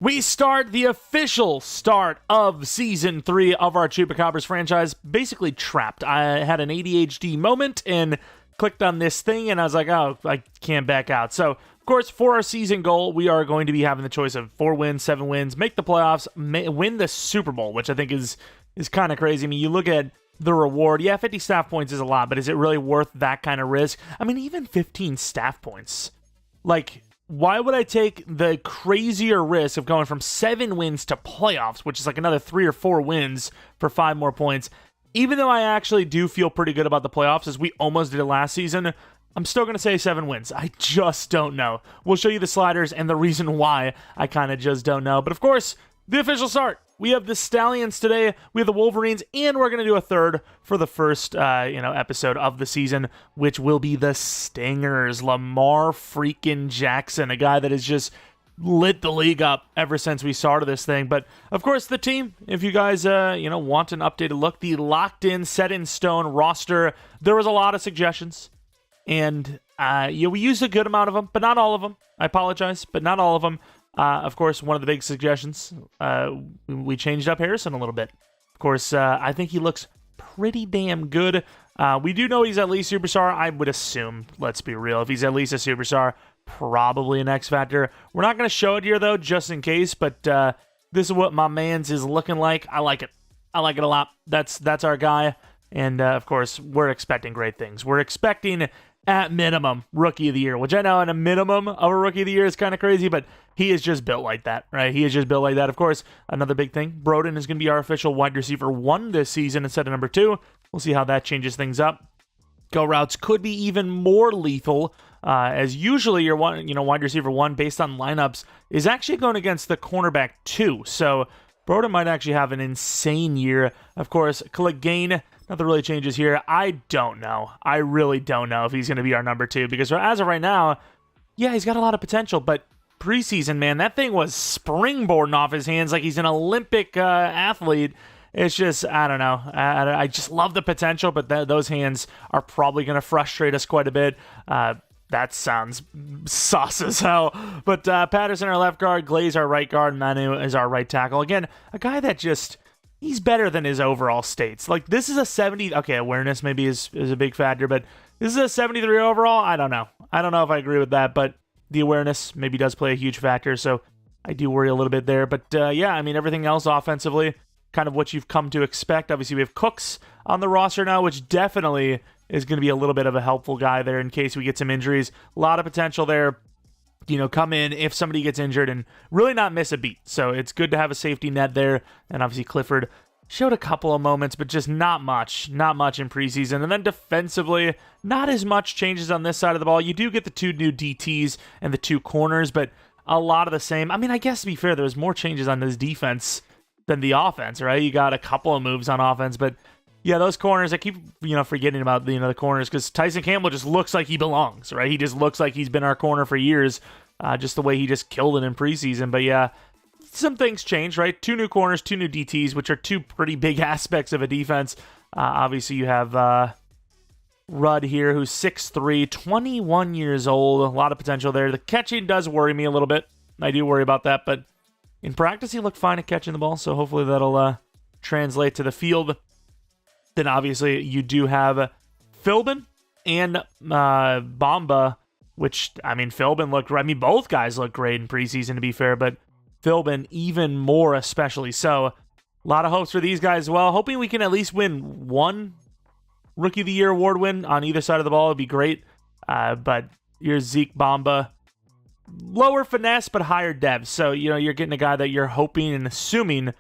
We start the official start of Season 3 of our Chupacabras franchise, basically trapped. I had an ADHD moment and clicked on this thing, and I was like, oh, I can't back out. So, of course, for our season goal, we are going to be having the choice of 4 wins, 7 wins, make the playoffs, win the Super Bowl, which I think is kind of crazy. I mean, you look at the reward. Yeah, 50 staff points is a lot, but is it really worth that kind of risk? I mean, even 15 staff points. Like, why would I take the crazier risk of going from 7 wins to playoffs, which is like another 3 or 4 wins for 5 more points? Even though I actually do feel pretty good about the playoffs, as we almost did it last season, I'm still going to say 7 wins. I just don't know. We'll show you the sliders and the reason why I kind of just don't know. But of course, the official start. We have the Stallions today, we have the Wolverines, and we're going to do a third for the first episode of the season, which will be the Stingers. Lamar freaking Jackson, a guy that has just lit the league up ever since we started this thing. But, of course, the team, if you guys want an updated look, the locked-in, set-in-stone roster, there was a lot of suggestions, and we used a good amount of them, but not all of them. I apologize, but not all of them. Of course, one of the big suggestions, we changed up Harrison a little bit. Of course, I think he looks pretty damn good. We do know he's at least superstar. I would assume, let's be real, if he's at least a superstar, probably an X Factor. We're not going to show it here, though, just in case, but this is what my man's is looking like. I like it. I like it a lot. That's our guy. And, of course, we're expecting great things. We're expecting, at minimum, Rookie of the Year, which I know at a minimum of a Rookie of the Year is kind of crazy, but he is just built like that, right? He is just built like that. Of course, another big thing, Broden is going to be our official wide receiver 1 this season instead of number 2. We'll see how that changes things up. Go routes could be even more lethal, as usually your wide receiver 1 based on lineups is actually going against the cornerback 2. So Broden might actually have an insane year. Of course, Clegane, nothing really changes here. I don't know. I really don't know if he's going to be our number 2, because as of right now, yeah, he's got a lot of potential, but preseason, man, that thing was springboarding off his hands like he's an Olympic athlete. It's just, I don't know. I just love the potential, but those hands are probably going to frustrate us quite a bit. That sounds sus as hell. But Patterson, our left guard, Glaze, our right guard, Manu is our right tackle. Again, a guy that just, he's better than his overall states. Like, this is a 70, okay, awareness maybe is a big factor, but this is a 73 overall. I don't know. I don't know if I agree with that, but the awareness maybe does play a huge factor, so I do worry a little bit there. But yeah, I mean, everything else offensively, kind of what you've come to expect. Obviously, we have Cooks on the roster now, which definitely is going to be a little bit of a helpful guy there in case we get some injuries. A lot of potential there. Come in if somebody gets injured and really not miss a beat. So it's good to have a safety net there. And obviously Clifford showed a couple of moments, but just not much in preseason. And then defensively, not as much changes on this side of the ball. You do get the 2 new DTs and the 2 corners, but a lot of the same. I mean, I guess to be fair, there's more changes on this defense than the offense, right? You got a couple of moves on offense, but yeah, those corners, I keep, forgetting about, the corners, because Tyson Campbell just looks like he belongs, right? He just looks like he's been our corner for years, just the way he just killed it in preseason. But yeah, some things change, right? 2 new corners, 2 new DTs, which are 2 pretty big aspects of a defense. Obviously, you have Rudd here, who's 6'3", 21 years old. A lot of potential there. The catching does worry me a little bit. I do worry about that, but in practice, he looked fine at catching the ball, so hopefully that'll translate to the field. Then obviously you do have Philbin and Bamba, which, I mean, Philbin looked, I mean, both guys look great in preseason, to be fair, but Philbin even more especially. So a lot of hopes for these guys as well. Hoping we can at least win 1 Rookie of the Year award win on either side of the ball would be great. But here's Zeke Bamba. Lower finesse, but higher depth. So, you're getting a guy that you're hoping and assuming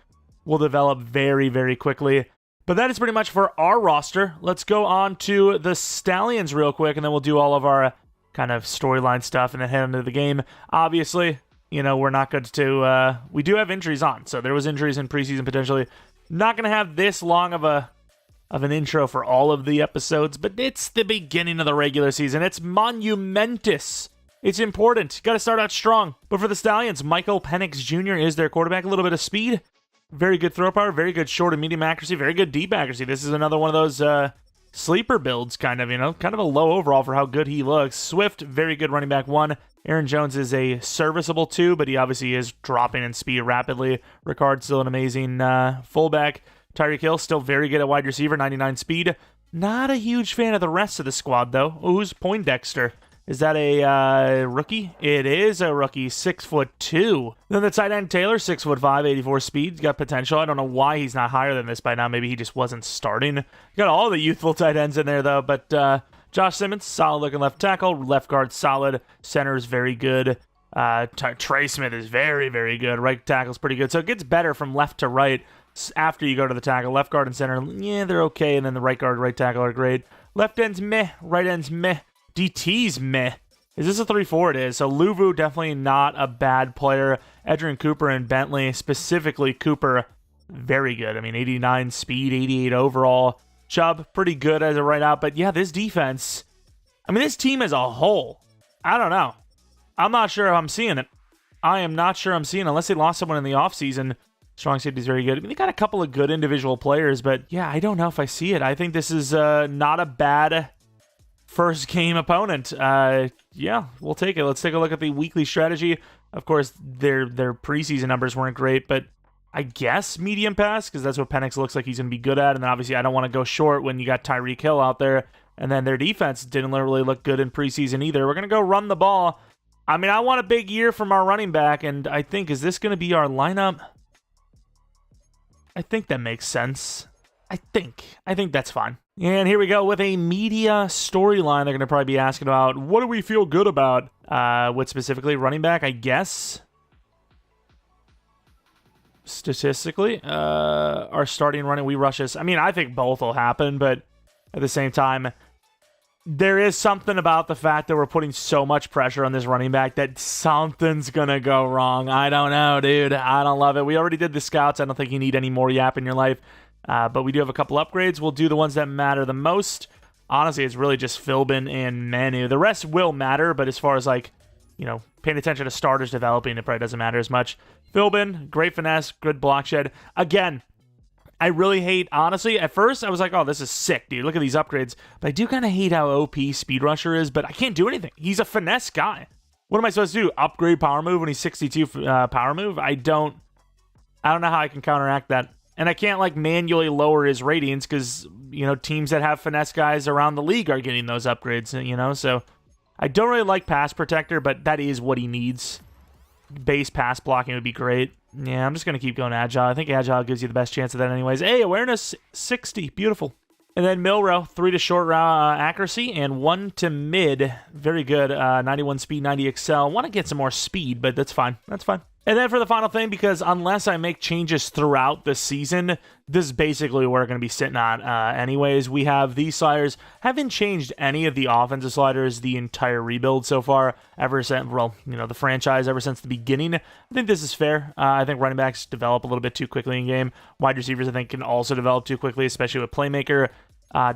will develop very, very quickly. But that is pretty much for our roster. Let's go on to the Stallions real quick, and then we'll do all of our kind of storyline stuff and then head into the game. Obviously, we're not good to... we do have injuries on, so there was injuries in preseason potentially. Not going to have this long of an intro for all of the episodes, but it's the beginning of the regular season. It's monumentous. It's important. Got to start out strong. But for the Stallions, Michael Penix Jr. is their quarterback. A little bit of speed. Very good throw power. Very good short and medium accuracy. Very good deep accuracy. This is another one of those sleeper builds, kind of, kind of a low overall for how good he looks. Swift, very good running back 1. Aaron Jones is a serviceable 2, but he obviously is dropping in speed rapidly. Ricard, still an amazing fullback. Tyreek Hill, still very good at wide receiver, 99 speed. Not a huge fan of the rest of the squad, though. Who's Poindexter? Is that a rookie? It is a rookie, 6'2". Then the tight end Taylor, 6'5", 84 speed. He's got potential. I don't know why he's not higher than this by now. Maybe he just wasn't starting. Got all the youthful tight ends in there, though. But Josh Simmons, solid-looking left tackle. Left guard, solid. Center is very good. Trey Smith is very, very good. Right tackle's pretty good. So it gets better from left to right after you go to the tackle. Left guard and center, yeah, they're okay. And then the right guard, right tackle are great. Left end's meh. Right end's meh. DT's meh. Is this a 3-4? It is. So Luvu, definitely not a bad player. Edgerrin Cooper and Bentley, specifically Cooper, very good. I mean, 89 speed, 88 overall. Chubb, pretty good as a right out. But yeah, this defense, I mean, this team as a whole, I don't know. I'm not sure if I'm seeing it. I am not sure I'm seeing it, unless they lost someone in the offseason. Strong safety is very good. I mean, they got a couple of good individual players, but yeah, I don't know if I see it. I think this is not a bad first game opponent. Yeah, we'll take it. Let's take a look at the weekly strategy. Of course, their preseason numbers weren't great, but I guess medium pass, because that's what Penix looks like he's going to be good at. And then obviously I don't want to go short when you got Tyreek Hill out there. And then their defense didn't really look good in preseason either. We're going to go run the ball. I mean, I want a big year from our running back, and I think, is this going to be our lineup? I think that makes sense. I think that's fine. And here we go with a media storyline they're going to probably be asking about. What do we feel good about? What specifically? Running back, I guess. Statistically, our starting running, we rushes. I mean, I think both will happen, but at the same time, there is something about the fact that we're putting so much pressure on this running back that something's going to go wrong. I don't know, dude. I don't love it. We already did the scouts. I don't think you need any more yap in your life. But we do have a couple upgrades. We'll do the ones that matter the most. Honestly, it's really just Philbin and Manu. The rest will matter, but as far as, like, paying attention to starters developing, it probably doesn't matter as much. Philbin, great finesse, good block shed. Again, I really hate, honestly, at first I was like, oh, this is sick, dude. Look at these upgrades. But I do kind of hate how OP Speed Rusher is, but I can't do anything. He's a finesse guy. What am I supposed to do? Upgrade power move when he's 62 power move? I don't know how I can counteract that. And I can't, like, manually lower his ratings because, teams that have finesse guys around the league are getting those upgrades, So I don't really like Pass Protector, but that is what he needs. Base pass blocking would be great. Yeah, I'm just going to keep going Agile. I think Agile gives you the best chance of that anyways. Hey, Awareness 60. Beautiful. And then Milrow, 3 to short accuracy and 1 to mid. Very good. 91 speed, 90 excel. Want to get some more speed, but that's fine. That's fine. And then for the final thing, because unless I make changes throughout the season, this is basically what we're going to be sitting on anyways. We have these sliders. Haven't changed any of the offensive sliders the entire rebuild so far, ever since, the franchise, ever since the beginning. I think this is fair. I think running backs develop a little bit too quickly in game. Wide receivers, I think, can also develop too quickly, especially with Playmaker.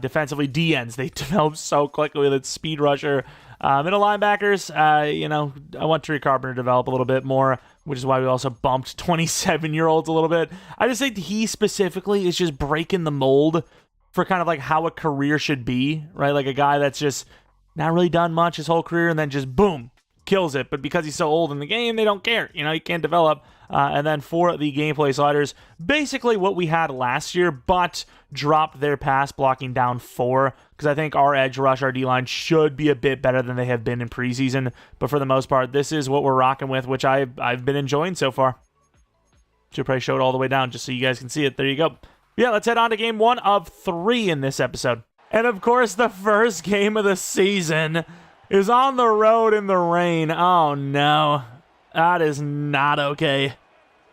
Defensively, DNs, they develop so quickly with Speed Rusher. Middle linebackers, I want Tree Carpenter to develop a little bit more, which is why we also bumped 27-year-olds a little bit. I just think he specifically is just breaking the mold for kind of like how a career should be, right? Like a guy that's just not really done much his whole career and then just boom, kills it. But because he's so old in the game, they don't care. He can't develop. And then for the gameplay sliders, basically what we had last year, but dropped their pass blocking down 4, because I think our edge rush, our D-line should be a bit better than they have been in preseason. But for the most part, this is what we're rocking with, which I've been enjoying so far. Should probably show it all the way down just so you guys can see it. There you go. Yeah, let's head on to game 1 of 3 in this episode. And of course, the first game of the season is on the road in the rain. Oh no, that is not okay.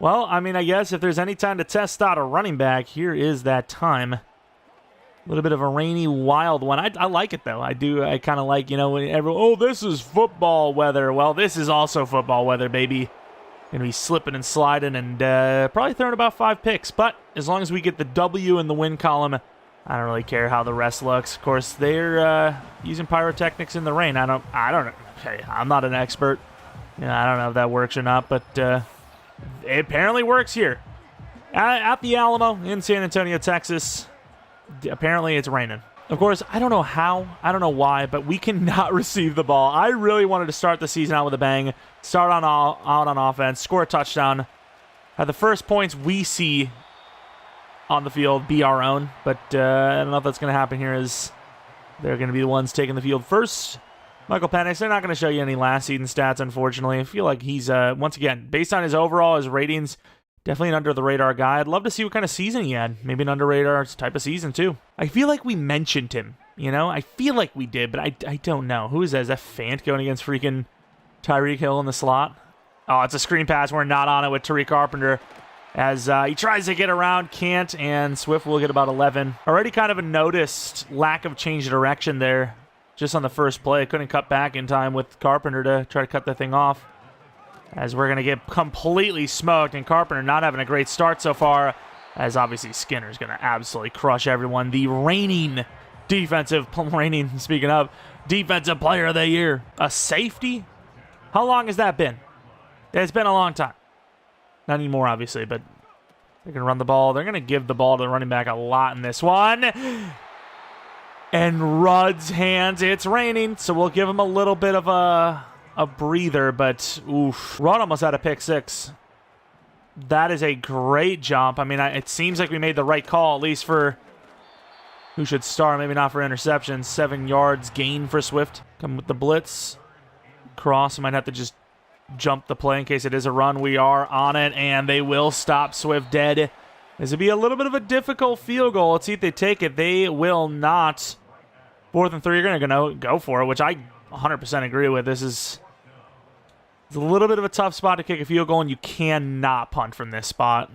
Well, I mean, I guess if there's any time to test out a running back, here is that time. A little bit of a rainy, wild one. I like it, though. I kind of like, when everyone, oh, this is football weather. Well, this is also football weather, baby. Going to be slipping and sliding and probably throwing about 5 picks. But as long as we get the W in the win column, I don't really care how the rest looks. Of course, they're using pyrotechnics in the rain. I don't know. Hey, I'm not an expert. I don't know if that works or not, but it apparently works here. At the Alamo in San Antonio, Texas, apparently it's raining. Of course, I don't know how, I don't know why, but we cannot receive the ball. I really wanted to start the season out with a bang, start out on offense, score a touchdown, have the first points we see on the field be our own, but I don't know if that's going to happen here, as they're going to be the ones taking the field first. Michael Penix, they're not going to show you any last season stats, unfortunately. I feel like he's, once again, based on his overall, his ratings, definitely an under-the-radar guy. I'd love to see what kind of season he had. Maybe an under-radar type of season, too. I feel like we mentioned him, you know? I feel like we did, but I don't know. Who is that? Is that Fant going against freaking Tyreek Hill in the slot? Oh, it's a screen pass. We're not on it with Tariq Carpenter, as he tries to get around, can't, and Swift will get about 11. Already kind of a noticed lack of change of direction there just on the first play. Couldn't cut back in time with Carpenter to try to cut the thing off, as we're going to get completely smoked, and Carpenter not having a great start so far, as obviously Skinner's going to absolutely crush everyone. The reigning defensive player of the year. A safety? How long has that been? It's been a long time. Not anymore, obviously, but they're going to run the ball. They're going to give the ball to the running back a lot in this one. And Rudd's hands, it's raining, so we'll give him a little bit of a breather, but oof. Rudd almost had a pick six. That is a great jump. I mean, it seems like we made the right call, at least for who should start, maybe not for interceptions. 7 yards gain for Swift. Come with the blitz. Cross, might have to just jump the play in case it is a run. We are on it, and they will stop Swift dead. This would be a little bit of a difficult field goal. Let's see if they take it. They will not. 4th and 3, you're going to go for it, which I 100% agree with. This is it's a little bit of a tough spot to kick a field goal, and you cannot punt from this spot.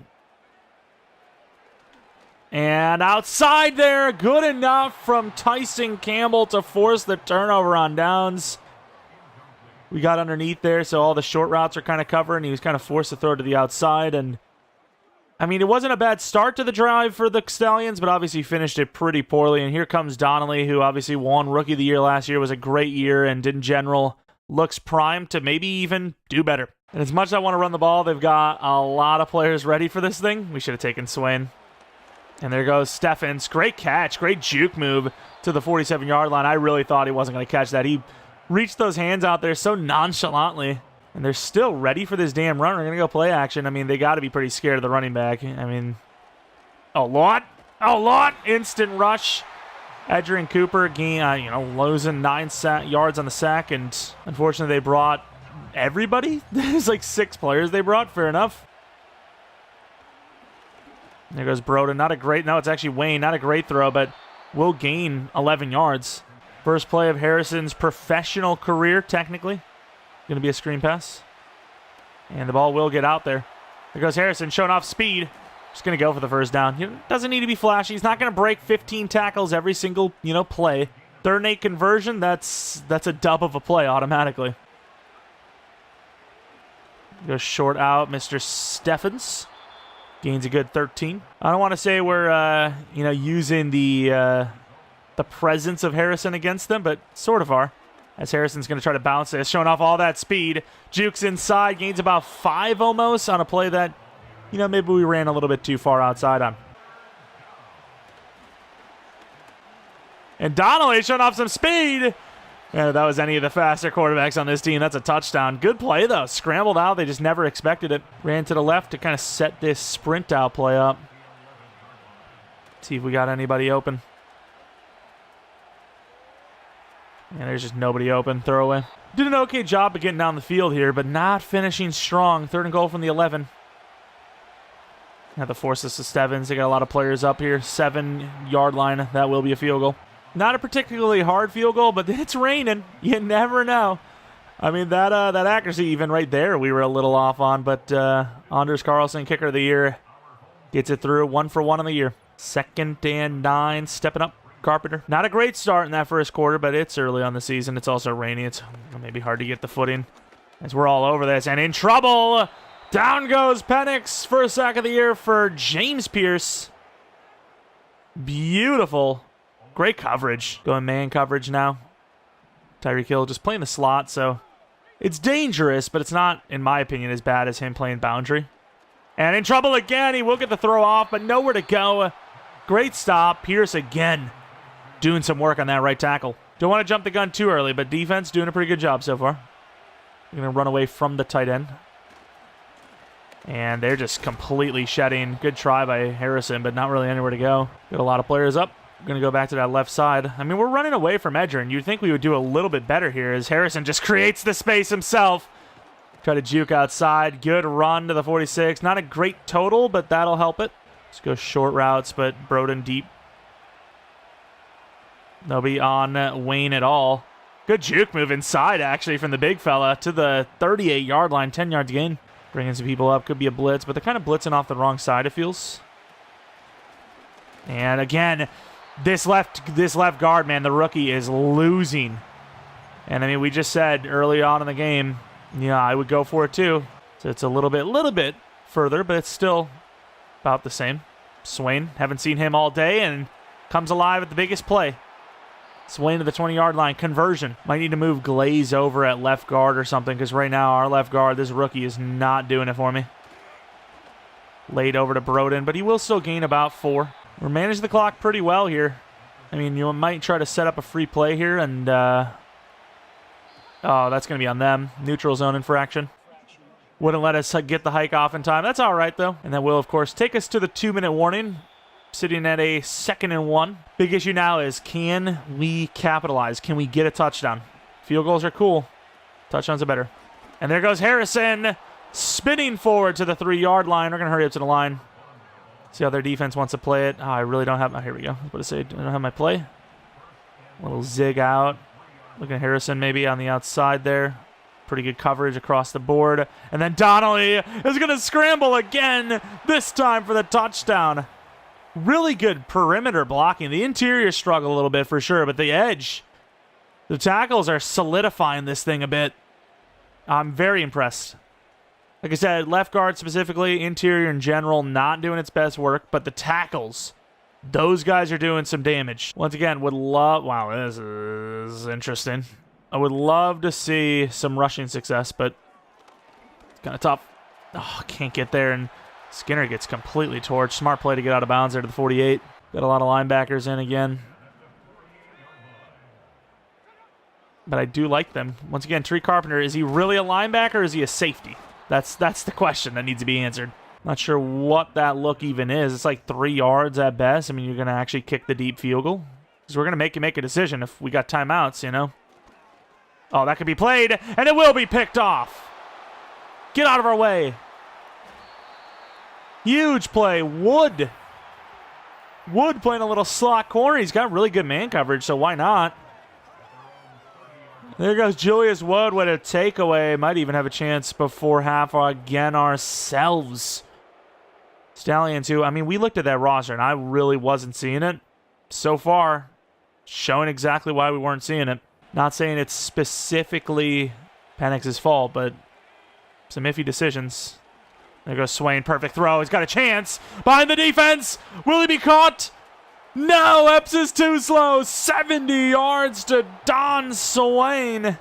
And outside there, good enough from Tyson Campbell to force the turnover on downs. We got underneath there, so all the short routes are kind of covered, and he was kind of forced to throw to the outside. And I mean, it wasn't a bad start to the drive for the Stallions, but obviously finished it pretty poorly. And here comes Donnelly, who obviously won Rookie of the Year last year, was a great year, and in general looks primed to maybe even do better. And as much as I want to run the ball, they've got a lot of players ready for this thing. We should have taken Swain. And there goes Steffens. Great catch, great juke move to the 47-yard line. I really thought he wasn't going to catch that. He reached those hands out there so nonchalantly. And they're still ready for this damn run. We're going to go play action. I mean, they got to be pretty scared of the running back. I mean, a lot. Instant rush. Edgerrin Cooper, losing 9 yards on the sack. And unfortunately, they brought everybody. There's like 6 players they brought. Fair enough. There goes Broden. No, it's actually Wayne. Not a great throw, but will gain 11 yards. First play of Harrison's professional career, technically. Going to be a screen pass. And the ball will get out there. There goes Harrison, showing off speed. Just going to go for the first down. He doesn't need to be flashy. He's not going to break 15 tackles every single, play. 3rd and 8 conversion, that's a dub of a play automatically. Goes short out, Mr. Steffens. Gains a good 13. I don't want to say we're, using the presence of Harrison against them, but sort of are. As Harrison's going to try to bounce this, showing off all that speed. Jukes inside, gains about 5 almost on a play that, maybe we ran a little bit too far outside on. And Donnelly showing off some speed. Yeah, if that was any of the faster quarterbacks on this team, that's a touchdown. Good play, though. Scrambled out. They just never expected it. Ran to the left to kind of set this sprint out play up. See if we got anybody open. And there's just nobody open. Throwaway. Did an okay job of getting down the field here, but not finishing strong. 3rd and goal from the 11. Have to force this to Stevens. They got a lot of players up here. 7-yard line. That will be a field goal. Not a particularly hard field goal, but it's raining. You never know. I mean, that accuracy even right there we were a little off on, but Anders Carlson, kicker of the year, gets it through. 1 for 1 on the year. 2nd and 9, stepping up. Carpenter. Not a great start in that first quarter, but it's early on the season. It's also rainy. It's maybe hard to get the footing as we're all over this. And in trouble. Down goes Penix. First sack of the year for James Pierce. Beautiful. Great coverage. Going man coverage now. Tyreek Hill just playing the slot, so it's dangerous, but it's not, in my opinion, as bad as him playing boundary. And in trouble again. He will get the throw off, but nowhere to go. Great stop. Pierce again. doing some work on that right tackle. Don't want to jump the gun too early, but defense doing a pretty good job so far. We're going to run away from the tight end. And they're just completely shedding. Good try by Harrison, but not really anywhere to go. Got a lot of players up. Going to go back to that left side. I mean, we're running away from Edgerrin. You'd think we would do a little bit better here as Harrison just creates the space himself. Try to juke outside. Good run to the 46. Not a great total, but that'll help it. Let's go short routes, but Broden deep. Nobody on Wayne at all. Good juke move inside, actually, from the big fella to the 38-yard line. 10 yards gain. Bringing some people up. Could be a blitz, but they're kind of blitzing off the wrong side, it feels. And again, this left guard, man, the rookie is losing. And I mean, we just said early on in the game, yeah, I would go for it too. So it's a little bit further, but it's still about the same. Swain, haven't seen him all day, and comes alive at the biggest play. Swain to the 20-yard line. Conversion. Might need to move Glaze over at left guard or something, because right now our left guard, this rookie, is not doing it for me. Laid over to Broden, but he will still gain about 4. We're managing the clock pretty well here. I mean, you might try to set up a free play here, and oh, that's going to be on them. Neutral zone infraction. Wouldn't let us get the hike off in time. That's all right, though. And that will, of course, take us to the 2-minute warning. Sitting at a 2nd and 1. Big issue now is, can we capitalize? Can we get a touchdown? Field goals are cool. Touchdowns are better. And there goes Harrison, spinning forward to the 3-yard line. We're going to hurry up to the line. See how their defense wants to play it. Oh, I really don't have... Oh, here we go. What to say? I don't have my play. A little zig out. Looking at Harrison maybe on the outside there. Pretty good coverage across the board. And then Donnelly is going to scramble again, this time for the touchdown. Really good perimeter blocking. The interior struggle a little bit for sure, but the edge, the tackles are solidifying this thing a bit. I'm very impressed. Like I said, left guard specifically, interior in general, not doing its best work, but the tackles, those guys are doing some damage. Once again, would love... Wow, this is interesting. I would love to see some rushing success, but it's kind of tough. Oh, can't get there, and Skinner gets completely torched. Smart play to get out of bounds there to the 48. Got a lot of linebackers in again. But I do like them. Once again, Tree Carpenter, is he really a linebacker or is he a safety? That's the question that needs to be answered. Not sure what that look even is. It's like 3 yards at best. I mean, you're going to actually kick the deep field goal. Because we're going to make you make a decision if we got timeouts, you know. Oh, that could be played, and it will be picked off. Get out of our way. Huge play. Wood playing a little slot corner. He's got really good man coverage, so why not? There goes Julius Wood with a takeaway. Might even have a chance before half again ourselves. Stallions, who, I mean, we looked at that roster, and I really wasn't seeing it. So far, showing exactly why we weren't seeing it. Not saying it's specifically Penix's fault, but some iffy decisions. There goes Swain. Perfect throw. He's got a chance. Behind the defense. Will he be caught? No. Epps is too slow. 70 yards to Don Swain.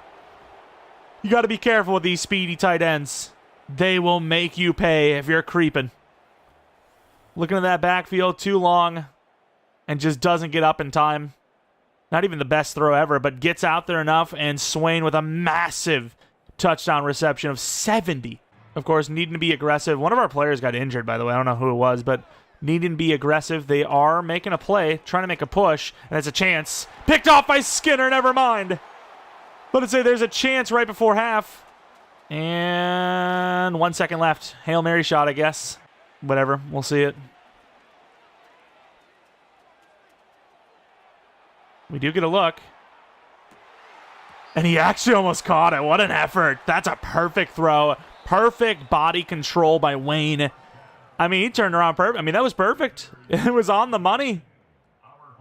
You got to be careful with these speedy tight ends. They will make you pay if you're creeping. Looking at that backfield too long and just doesn't get up in time. Not even the best throw ever, but gets out there enough, and Swain with a massive touchdown reception of 70. Of course, needing to be aggressive. One of our players got injured, by the way. I don't know who it was, but needing to be aggressive. They are making a play, trying to make a push, and it's a chance. Picked off by Skinner, never mind. Let's say there's a chance right before half. And 1 second left. Hail Mary shot, I guess. Whatever, we'll see it. We do get a look. And he actually almost caught it. What an effort. That's a perfect throw. Perfect body control by Wayne. I mean, he turned around perfect. I mean, that was perfect. It was on the money.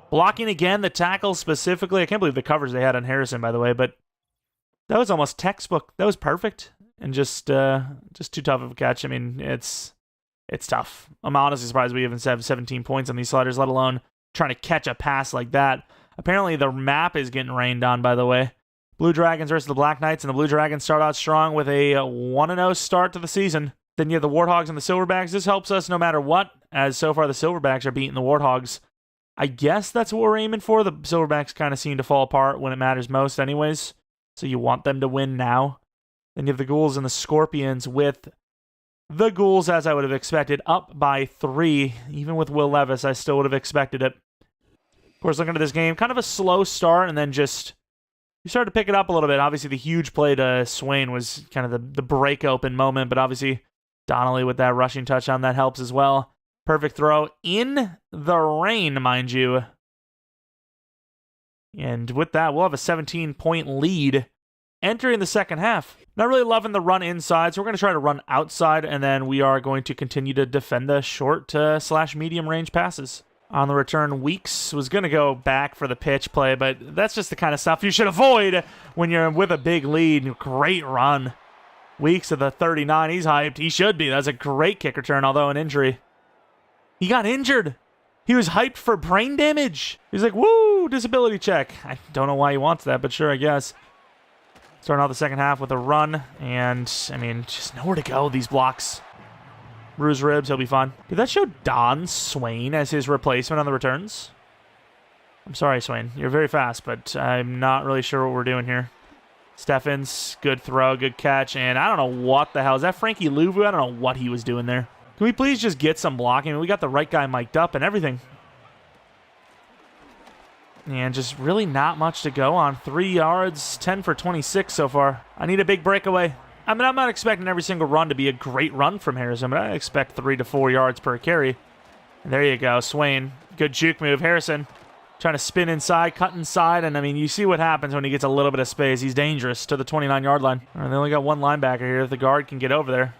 Blocking again, the tackle specifically. I can't believe the coverage they had on Harrison, by the way, but that was almost textbook. That was perfect. And just too tough of a catch. I mean, it's tough. I'm honestly surprised we even have 17 points on these sliders, let alone trying to catch a pass like that. Apparently, the map is getting rained on, by the way. Blue Dragons versus the Black Knights, and the Blue Dragons start out strong with a 1-0 start to the season. Then you have the Warthogs and the Silverbacks. This helps us no matter what, as so far the Silverbacks are beating the Warthogs I guess that's what we're aiming for. The Silverbacks kind of seem to fall apart when it matters most anyways. So you want them to win now. Then you have the Ghouls and the Scorpions with the Ghouls, as I would have expected, up by 3. Even with Will Levis, I still would have expected it. Of course, looking at this game, kind of a slow start, and then just you started to pick it up a little bit. Obviously, the huge play to Swain was kind of the break-open moment, but obviously Donnelly with that rushing touchdown, that helps as well. Perfect throw in the rain, mind you. And with that, we'll have a 17-point lead entering the second half. Not really loving the run inside, so we're going to try to run outside, and then we are going to continue to defend the short slash medium range passes. On the return, Weeks was going to go back for the pitch play, but that's just the kind of stuff you should avoid when you're with a big lead. Great run. Weeks at the 39, he's hyped. He should be. That's a great kick return, although an injury. He got injured. He was hyped for brain damage. He's like, woo, disability check. I don't know why he wants that, but sure, I guess. Starting out the second half with a run, and, I mean, just nowhere to go, these blocks. Bruise ribs, he'll be fine. Did that show Don Swain as his replacement on the returns? I'm sorry, Swain. You're very fast, but I'm not really sure what we're doing here. Steffens, good throw, good catch, and I don't know what the hell. Is that Frankie Louvu? I don't know what he was doing there. Can we please just get some blocking? We got the right guy mic'd up and everything. And just really not much to go on. 3 yards, 10 for 26 so far. I need a big breakaway. I mean, I'm not expecting every single run to be a great run from Harrison, but I expect 3 to 4 yards per carry. And there you go, Swain. Good juke move. Harrison trying to spin inside, cut inside, and I mean, you see what happens when he gets a little bit of space. He's dangerous to the 29-yard line. All right, they only got one linebacker here. If the guard can get over there.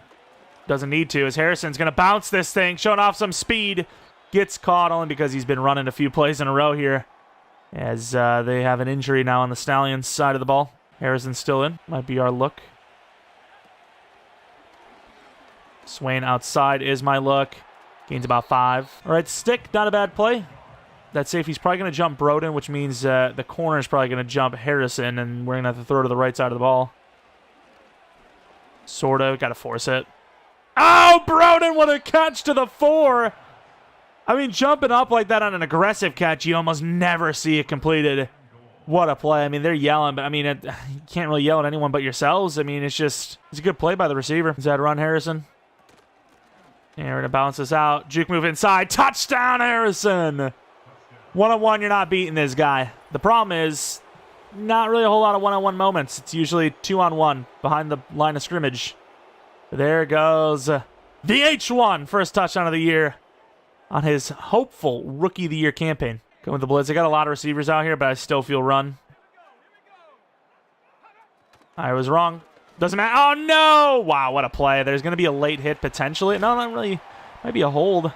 Doesn't need to, as Harrison's going to bounce this thing, showing off some speed. Gets caught only because he's been running a few plays in a row here, as they have an injury now on the Stallions' side of the ball. Harrison's still in. Might be our look. Swain outside is my look. Gains about 5. All right, stick, not a bad play. That safety's probably going to jump Broden, which means the corner's probably going to jump Harrison, and we're going to have to throw to the right side of the ball. Sort of. Got to force it. Oh, Broden, what a catch to the 4. I mean, jumping up like that on an aggressive catch, you almost never see it completed. What a play. I mean, they're yelling, but I mean, you can't really yell at anyone but yourselves. I mean, it's a good play by the receiver. Is that run, Harrison? And we're going to bounce this out. Juke move inside. Touchdown, Harrison. One-on-one, you're not beating this guy. The problem is not really a whole lot of one-on-one moments. It's usually 2-on-1 behind the line of scrimmage. There goes the H1, first touchdown of the year on his hopeful Rookie of the Year campaign. Going with the blitz. They got a lot of receivers out here, but I still feel run. I was wrong. Doesn't matter. Oh, no! Wow, what a play. There's going to be a late hit potentially. No, not really. Might be a hold.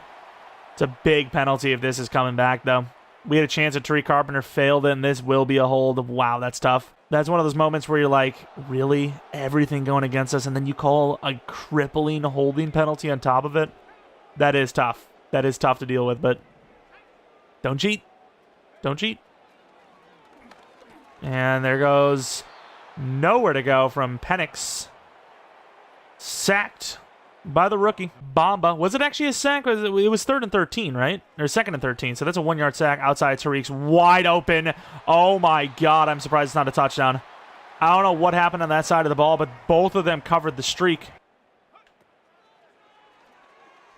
It's a big penalty if this is coming back, though. We had a chance at Tariq Carpenter, failed it, and this will be a hold. Wow, that's tough. That's one of those moments where you're like, really? Everything going against us, and then you call a crippling holding penalty on top of it? That is tough. That is tough to deal with, but don't cheat. Don't cheat. And there goes nowhere to go from Penix. Sacked by the rookie. Bamba. Was it actually a sack? It was 3rd and 13, right? Or 2nd and 13. So that's a 1-yard sack outside Tariq's wide open. Oh my God. I'm surprised it's not a touchdown. I don't know what happened on that side of the ball, but both of them covered the streak.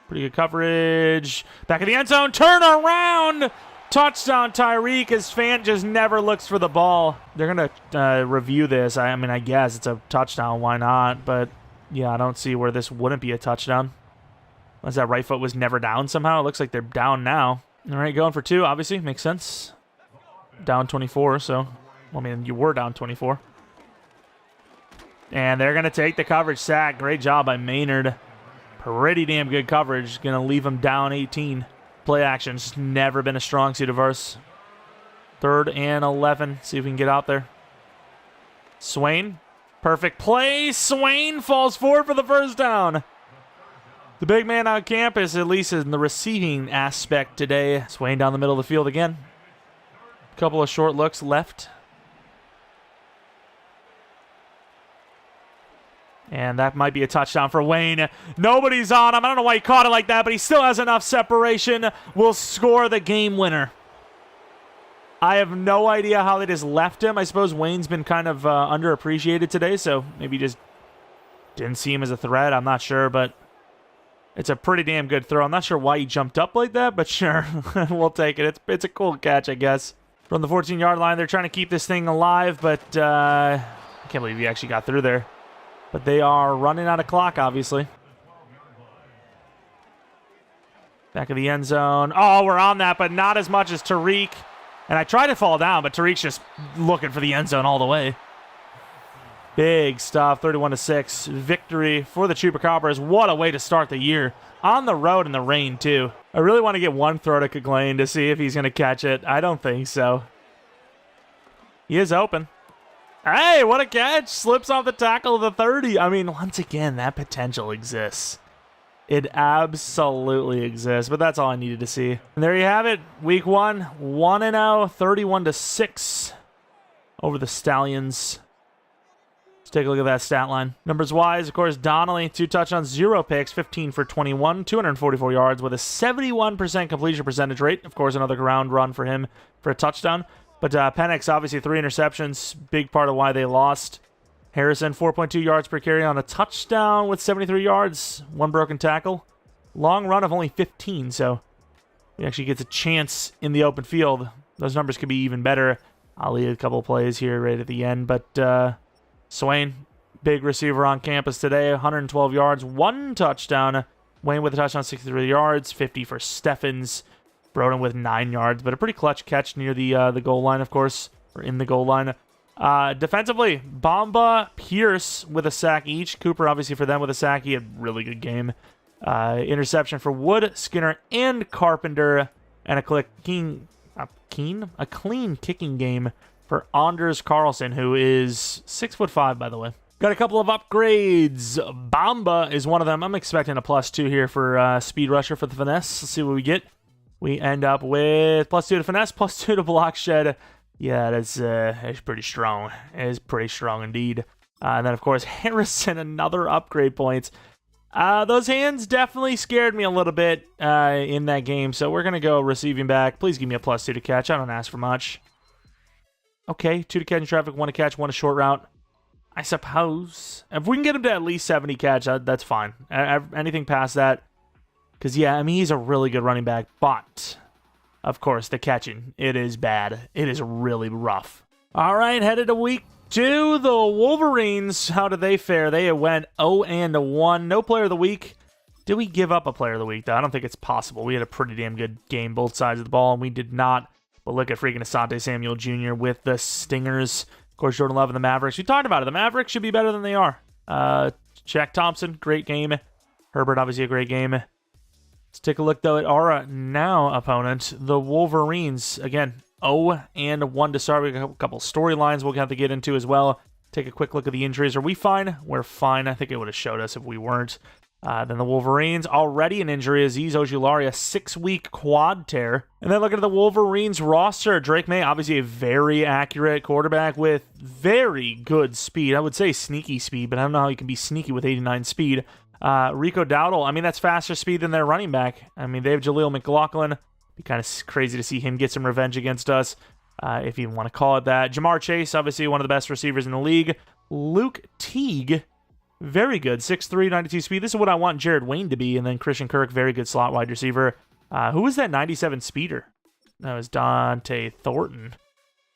Pretty good coverage. Back of the end zone. Turn around. Touchdown, Tyreek. As Fant just never looks for the ball. They're going to review this. I mean, I guess it's a touchdown. Why not? But yeah, I don't see where this wouldn't be a touchdown. Unless that right foot was never down somehow. It looks like they're down now. All right, going for 2, obviously. Makes sense. Down 24, so... Well, I mean, you were down 24. And they're going to take the coverage sack. Great job by Maynard. Pretty damn good coverage. Going to leave them down 18. Play action's never been a strong suit of ours. 3rd and 11. See if we can get out there. Swain. Perfect play. Swain falls forward for the first down. The big man on campus, at least in the receiving aspect today. Swain down the middle of the field again. A couple of short looks left. And that might be a touchdown for Wayne. Nobody's on him. I don't know why he caught it like that, but he still has enough separation. Will score the game winner. I have no idea how they just left him. I suppose Wayne's been kind of underappreciated today, so maybe just didn't see him as a threat. I'm not sure, but it's a pretty damn good throw. I'm not sure why he jumped up like that, but sure, we'll take it. It's a cool catch, I guess. From the 14-yard line, they're trying to keep this thing alive, but I can't believe he actually got through there. But they are running out of clock, obviously. Back of the end zone. Oh, we're on that, but not as much as Tariq. And I tried to fall down, but Tariq's just looking for the end zone all the way. Big stuff, 31-6. Victory for the Chupacabras. What a way to start the year. On the road in the rain, too. I really want to get one throw to Kaglain to see if he's going to catch it. I don't think so. He is open. Hey, what a catch. Slips off the tackle of the 30. I mean, once again, that potential exists. It absolutely exists, but that's all I needed to see. And there you have it. Week 1, 1-0, 31-6 over the Stallions. Let's take a look at that stat line. Numbers-wise, of course, Donnelly, 2 touchdowns, 0 picks, 15 for 21, 244 yards with a 71% completion percentage rate. Of course, another ground run for him for a touchdown. But Penix, obviously, 3 interceptions. Big part of why they lost. Harrison, 4.2 yards per carry on a touchdown with 73 yards. 1 broken tackle. Long run of only 15, so he actually gets a chance in the open field. Those numbers could be even better. I'll leave a couple of plays here right at the end. But Swain, big receiver on campus today. 112 yards, 1 touchdown. Wayne with a touchdown, 63 yards. 50 for Steffens. Broden with 9 yards, but a pretty clutch catch near the goal line, of course, or in the goal line. Defensively, Bamba, Pierce with a sack each. Cooper, obviously, for them with a sack. He had a really good game. Interception for Wood, Skinner, and Carpenter. And a clean kicking game for Anders Carlson, who is 6'5", by the way. Got a couple of upgrades. Bamba is one of them. I'm expecting a +2 here for speed rusher for the finesse. Let's see what we get. We end up with +2 to finesse, +2 to block shed. Yeah, that's pretty strong. It is pretty strong indeed. And then, of course, Harrison, another upgrade points. Those hands definitely scared me a little bit in that game, so we're going to go receiving back. Please give me a +2 to catch. I don't ask for much. Okay, 2 to catch in traffic, 1 to catch, 1 to short route. I suppose. If we can get him to at least 70 catch, that's fine. Anything past that. Because, yeah, I mean, he's a really good running back, but of course, the catching, it is bad. It is really rough. All right, headed to week 2. The Wolverines, how did they fare? They went 0-1. No player of the week. Did we give up a player of the week, though? I don't think it's possible. We had a pretty damn good game, both sides of the ball, and we did not. But look at freaking Asante Samuel Jr. with the Stingers. Of course, Jordan Love and the Mavericks. We talked about it. The Mavericks should be better than they are. Shaq Thompson, great game. Herbert, obviously a great game. Let's take a look, though, at our now opponent, the Wolverines. Again, 0-1 to start. We got a couple storylines we'll have to get into as well. Take a quick look at the injuries. Are we fine? We're fine. I think it would have showed us if we weren't. Then the Wolverines, already an injury. Azeez Ojulari, a 6-week quad tear. And then look at the Wolverines roster. Drake May, obviously a very accurate quarterback with very good speed. I would say sneaky speed, but I don't know how you can be sneaky with 89 speed. Rico Dowdle, I mean, that's faster speed than their running back. I mean, they have Jaleel McLaughlin. Be kind of crazy to see him get some revenge against us, if you want to call it that. Jamar Chase, obviously one of the best receivers in the league. Luke Teague, very good, 6'3", 92 speed. This is what I want Jared Wayne to be. And then Christian Kirk, very good slot wide receiver. Who was that 97 speeder? That was Dante Thornton.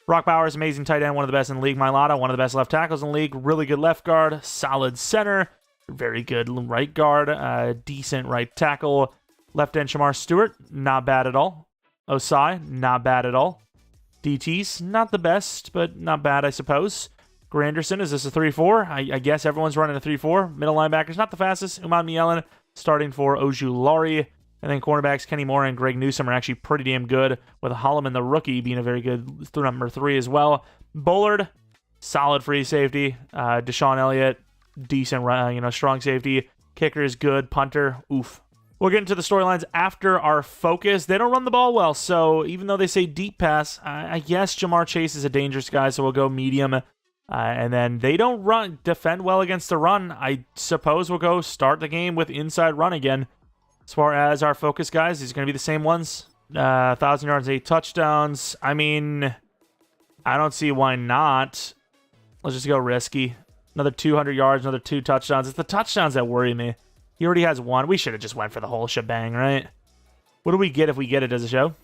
Brock Bowers, amazing tight end, one of the best in the league. Mailata, one of the best left tackles in the league. Really good left guard, solid center. Very good right guard, decent right tackle. Left end Shamar Stewart, not bad at all. Osai, not bad at all. DT's not the best, but not bad, I suppose. Granderson, is this a 3-4? I guess everyone's running a 3-4. Middle linebackers, not the fastest. Umad Mielen starting for Ojulari. And then cornerbacks Kenny Moore and Greg Newsome are actually pretty damn good, with Holloman, the rookie, being a very good number 3 as well. Bullard, solid free safety. Deshaun Elliott, decent, strong safety. Kicker is good. Punter, oof. We'll get into the storylines after our focus. They don't run the ball well, so even though they say deep pass, I guess Jamar Chase is a dangerous guy, so we'll go medium. And then they don't defend well against the run. I suppose we'll go start the game with inside run again. As far as our focus guys, these are going to be the same ones. 1,000 yards, 8 touchdowns. I mean, I don't see why not. Let's just go risky. Another 200 yards, another 2 touchdowns. It's the touchdowns that worry me. He already has 1. We should have just went for the whole shebang, right? What do we get if we get it as a show?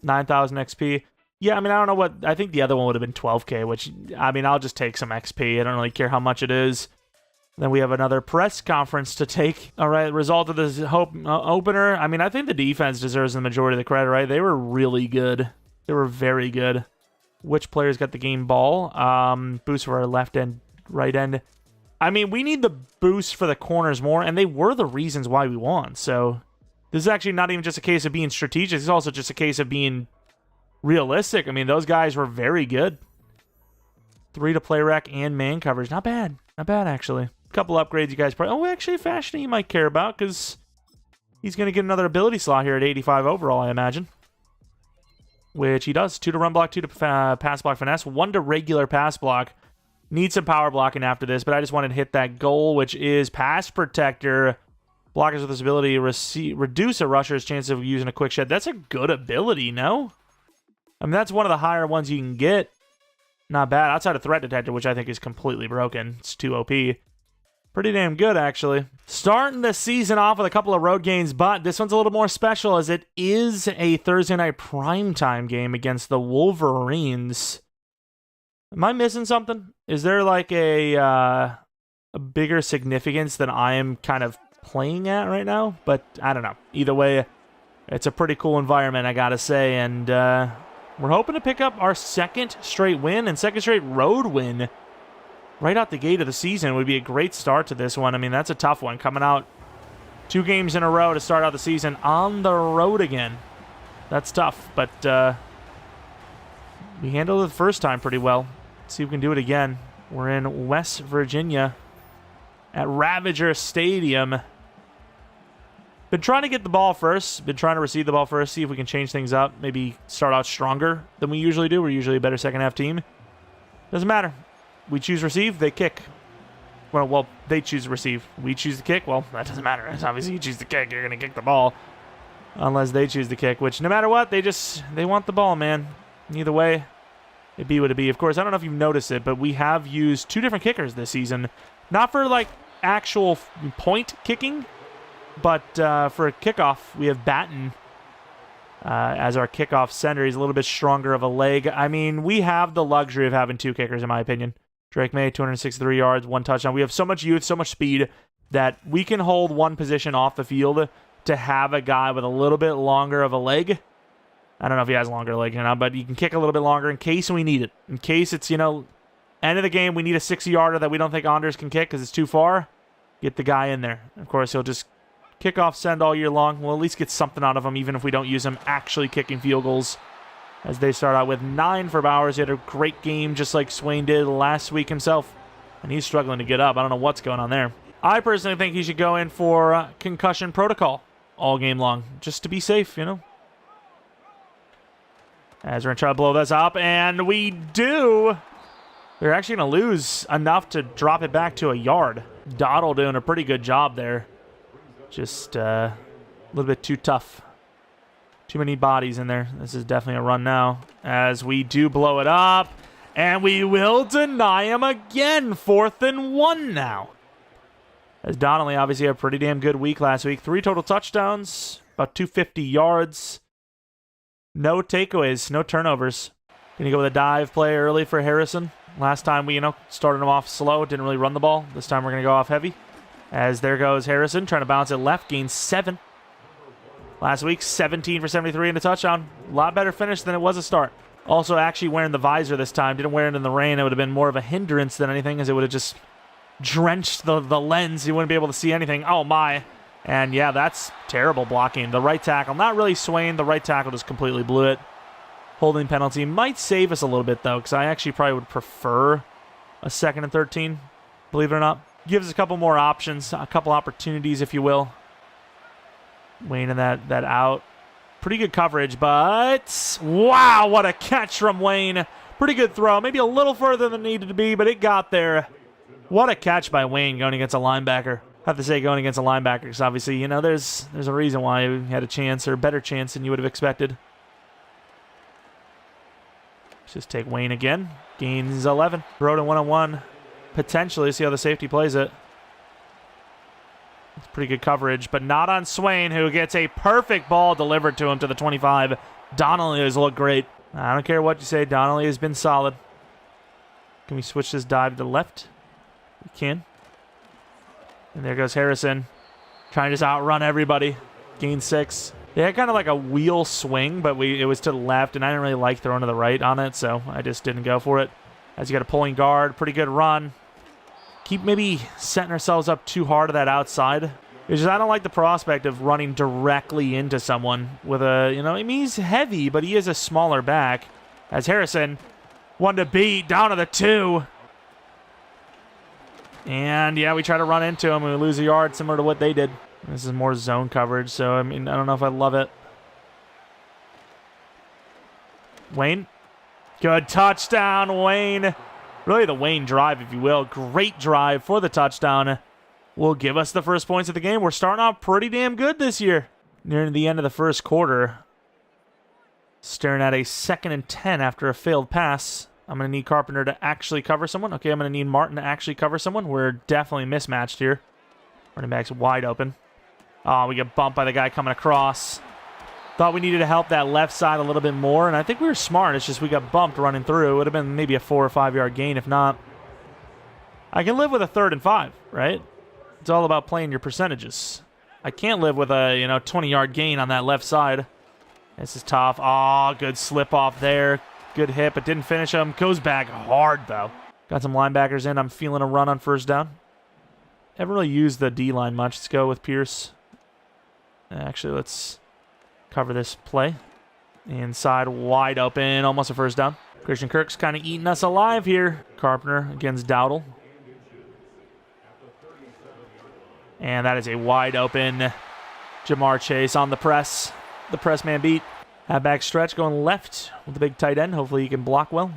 9,000 XP. Yeah, I mean, I don't know what... I think the other one would have been 12K, which, I mean, I'll just take some XP. I don't really care how much it is. Then we have another press conference to take. All right, result of this opener. I mean, I think the defense deserves the majority of the credit, right? They were really good. They were very good. Which players got the game ball? Boost for our left end, right end. I mean, we need the boost for the corners more, and they were the reasons why we won. So this is actually not even just a case of being strategic. It's also just a case of being realistic. I mean, those guys were very good. 3 to play rec and man coverage. Not bad. Not bad, actually. A couple upgrades you guys probably... Oh, actually, Fashion you might care about, because he's going to get another ability slot here at 85 overall, I imagine. Which he does. 2 to run block, 2 to pass block finesse, 1 to regular pass block. Need some power blocking after this, but I just wanted to hit that goal, which is pass protector. Blockers with this ability reduce a rusher's chance of using a quick shed. That's a good ability, no? I mean, that's one of the higher ones you can get. Not bad. Outside of threat detector, which I think is completely broken. It's too OP. Pretty damn good, actually. Starting the season off with a couple of road games, but this one's a little more special as it is a Thursday night primetime game against the Wolverines. Am I missing something? Is there like a bigger significance than I am kind of playing at right now? But I don't know. Either way, it's a pretty cool environment, I gotta say, and we're hoping to pick up our 2nd straight win and 2nd straight road win right out the gate of the season. Would be a great start to this one. I mean, that's a tough one. Coming out 2 games in a row to start out the season on the road again. That's tough, but we handled it the first time pretty well. Let's see if we can do it again. We're in West Virginia at Ravager Stadium. Been trying to get the ball first. Been trying to receive the ball first. See if we can change things up. Maybe start out stronger than we usually do. We're usually a better second half team. Doesn't matter. We choose receive, they kick. Well, they choose receive. We choose to kick. Well, that doesn't matter. It's obviously you choose to kick, you're going to kick the ball. Unless they choose to kick, which no matter what, they want the ball, man. Either way, it be what it be. Of course, I don't know if you've noticed it, but we have used 2 different kickers this season. Not for, like, actual point kicking, but for a kickoff, we have Batten as our kickoff center. He's a little bit stronger of a leg. I mean, we have the luxury of having 2 kickers, in my opinion. Drake May, 263 yards, 1 touchdown. We have so much youth, so much speed, that we can hold one position off the field to have a guy with a little bit longer of a leg. I don't know if he has a longer leg or not, but you can kick a little bit longer in case we need it. In case it's, you know, end of the game, we need a 60-yarder that we don't think Anders can kick because it's too far. Get the guy in there. Of course, he'll just kick off, send all year long. We'll at least get something out of him, even if we don't use him actually kicking field goals. As they start out with 9 for Bowers. He had a great game, just like Swain did last week himself. And he's struggling to get up. I don't know what's going on there. I personally think he should go in for concussion protocol all game long, just to be safe, you know. As we're going to try to blow this up, and we do. They're actually going to lose enough to drop it back to a yard. Doddle doing a pretty good job there. Just a little bit too tough. Too many bodies in there. This is definitely a run now. As we do blow it up. And we will deny him again. 4th and 1 now. As Donnelly obviously had a pretty damn good week last week. 3 total touchdowns. About 250 yards. No takeaways. No turnovers. Gonna go with a dive play early for Harrison. Last time we, started him off slow. Didn't really run the ball. This time we're gonna go off heavy. As there goes Harrison. Trying to bounce it left. Gains 7. Last week, 17 for 73 and a touchdown. A lot better finish than it was a start. Also, actually wearing the visor this time. Didn't wear it in the rain. It would have been more of a hindrance than anything, as it would have just drenched the lens. You wouldn't be able to see anything. Oh, my. And, yeah, that's terrible blocking. The right tackle, not really swaying. The right tackle just completely blew it. Holding penalty might save us a little bit, though, because I actually probably would prefer a 2nd and 13, believe it or not. Gives us a couple more options, a couple opportunities, if you will. Wayne in that out. Pretty good coverage, but wow, what a catch from Wayne. Pretty good throw. Maybe a little further than it needed to be, but it got there. What a catch by Wayne going against a linebacker. have to say going against a linebacker because obviously, you know, there's a reason why he had a chance or a better chance than you would have expected. Let's just take Wayne again. Gains 11. Broden one-on-one. Potentially see how the safety plays it. It's pretty good coverage, but not on Swain, who gets a perfect ball delivered to him to the 25. Donnelly has looked great. I don't care what you say. Donnelly has been solid. Can we switch this dive to the left? We can. And there goes Harrison. Trying to just outrun everybody. Gain 6. They had kind of like a wheel swing, but it was to the left, and I didn't really like throwing to the right on it, so I just didn't go for it. As you got a pulling guard, pretty good run. Keep maybe setting ourselves up too hard to that outside. It's just I don't like the prospect of running directly into someone with a, you know, I mean, he's heavy, but he is a smaller back. As Harrison, one to beat, down to the 2. And, yeah, we try to run into him and we lose a yard similar to what they did. This is more zone coverage, so, I mean, I don't know if I love it. Wayne. Good touchdown, Wayne. Really the Wayne drive, if you will. Great drive for the touchdown. Will give us the first points of the game. We're starting off pretty damn good this year. Nearing the end of the first quarter. Staring at a 2nd and 10 after a failed pass. I'm going to need Carpenter to actually cover someone. Okay, I'm going to need Martin to actually cover someone. We're definitely mismatched here. Running back's wide open. Oh, we get bumped by the guy coming across. Thought we needed to help that left side a little bit more, and I think we were smart. It's just we got bumped running through. It would have been maybe a 4 or 5 yard gain, if not. I can live with a 3rd and 5, right? It's all about playing your percentages. I can't live with a, 20-yard gain on that left side. This is tough. Oh, good slip off there. Good hit, but didn't finish him. Goes back hard, though. Got some linebackers in. I'm feeling a run on first down. Haven't really used the D-line much. Let's go with Pierce. Actually, let's cover this play. Inside, wide open. Almost a first down. Christian Kirk's kind of eating us alive here. Carpenter against Dowdle. And that is a wide open Jamar Chase on the press. The press man beat. Halfback stretch going left with the big tight end. Hopefully he can block well.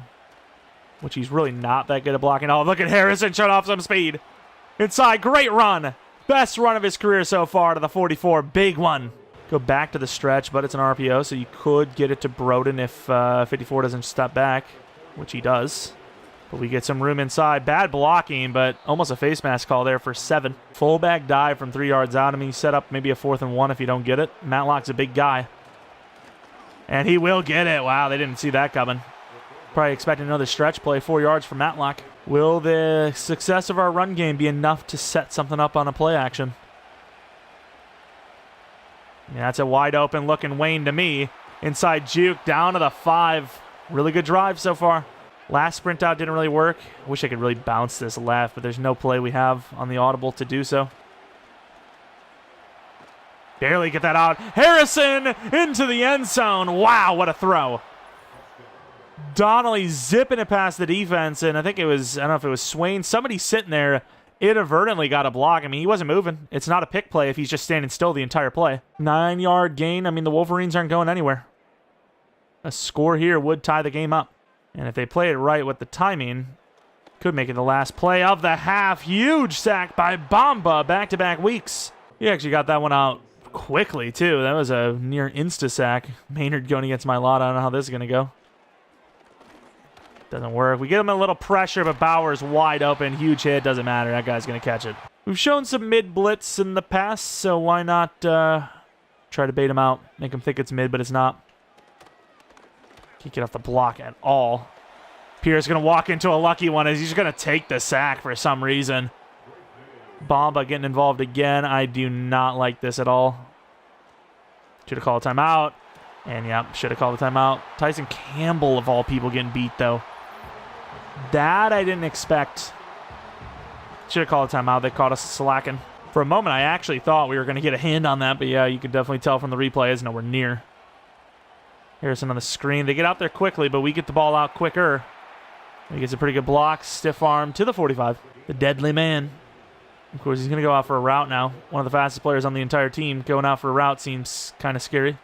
Which he's really not that good at blocking. Oh, look at Harrison showing off some speed. Inside, great run. Best run of his career so far to the 44. Big one. Go back to the stretch, but it's an RPO, so you could get it to Broden if 54 doesn't step back, which he does. But we get some room inside. Bad blocking, but almost a face mask call there for 7. Fullback dive from 3 yards out. I mean, you set up maybe a 4th and 1 if you don't get it. Matlock's a big guy. And he will get it. Wow, they didn't see that coming. Probably expecting another stretch play, 4 yards for Matlock. Will the success of our run game be enough to set something up on a play action? Yeah, that's a wide open looking Wayne to me. Inside juke, down to the 5. Really good drive so far. Last sprint out didn't really work. Wish I could really bounce this left, but there's no play we have on the audible to do so. Barely get that out. Harrison into the end zone. Wow, what a throw. Donnelly zipping it past the defense, and I think it was, I don't know if it was Swain. Somebody sitting there inadvertently got a block. I mean, he wasn't moving. It's not a pick play if he's just standing still the entire play. 9-yard gain. I mean, the Wolverines aren't going anywhere. A score here would tie the game up. And if they play it right with the timing, could make it the last play of the half. Huge sack by Bomba back-to-back weeks. He actually got that one out quickly, too. That was a near insta-sack. Maynard going against my lot. I don't know how this is going to go. Doesn't work. We get him a little pressure, but Bauer's wide open. Huge hit. Doesn't matter. That guy's going to catch it. We've shown some mid-blitz in the past, so why not try to bait him out. Make him think it's mid, but it's not. Can't get off the block at all. Pierce going to walk into a lucky one as he's going to take the sack for some reason. Bomba getting involved again. I do not like this at all. Should have called a timeout. And, yeah, should have called a timeout. Tyson Campbell, of all people, getting beat, though. That I didn't expect. Should have called a timeout. They caught us slacking. For a moment, I actually thought we were going to get a hand on that, but, yeah, you could definitely tell from the replay it's nowhere near. Harrison on the screen. They get out there quickly, but we get the ball out quicker. He gets a pretty good block. Stiff arm to the 45. The deadly man. Of course, he's going to go out for a route now. One of the fastest players on the entire team. Going out for a route seems kind of scary.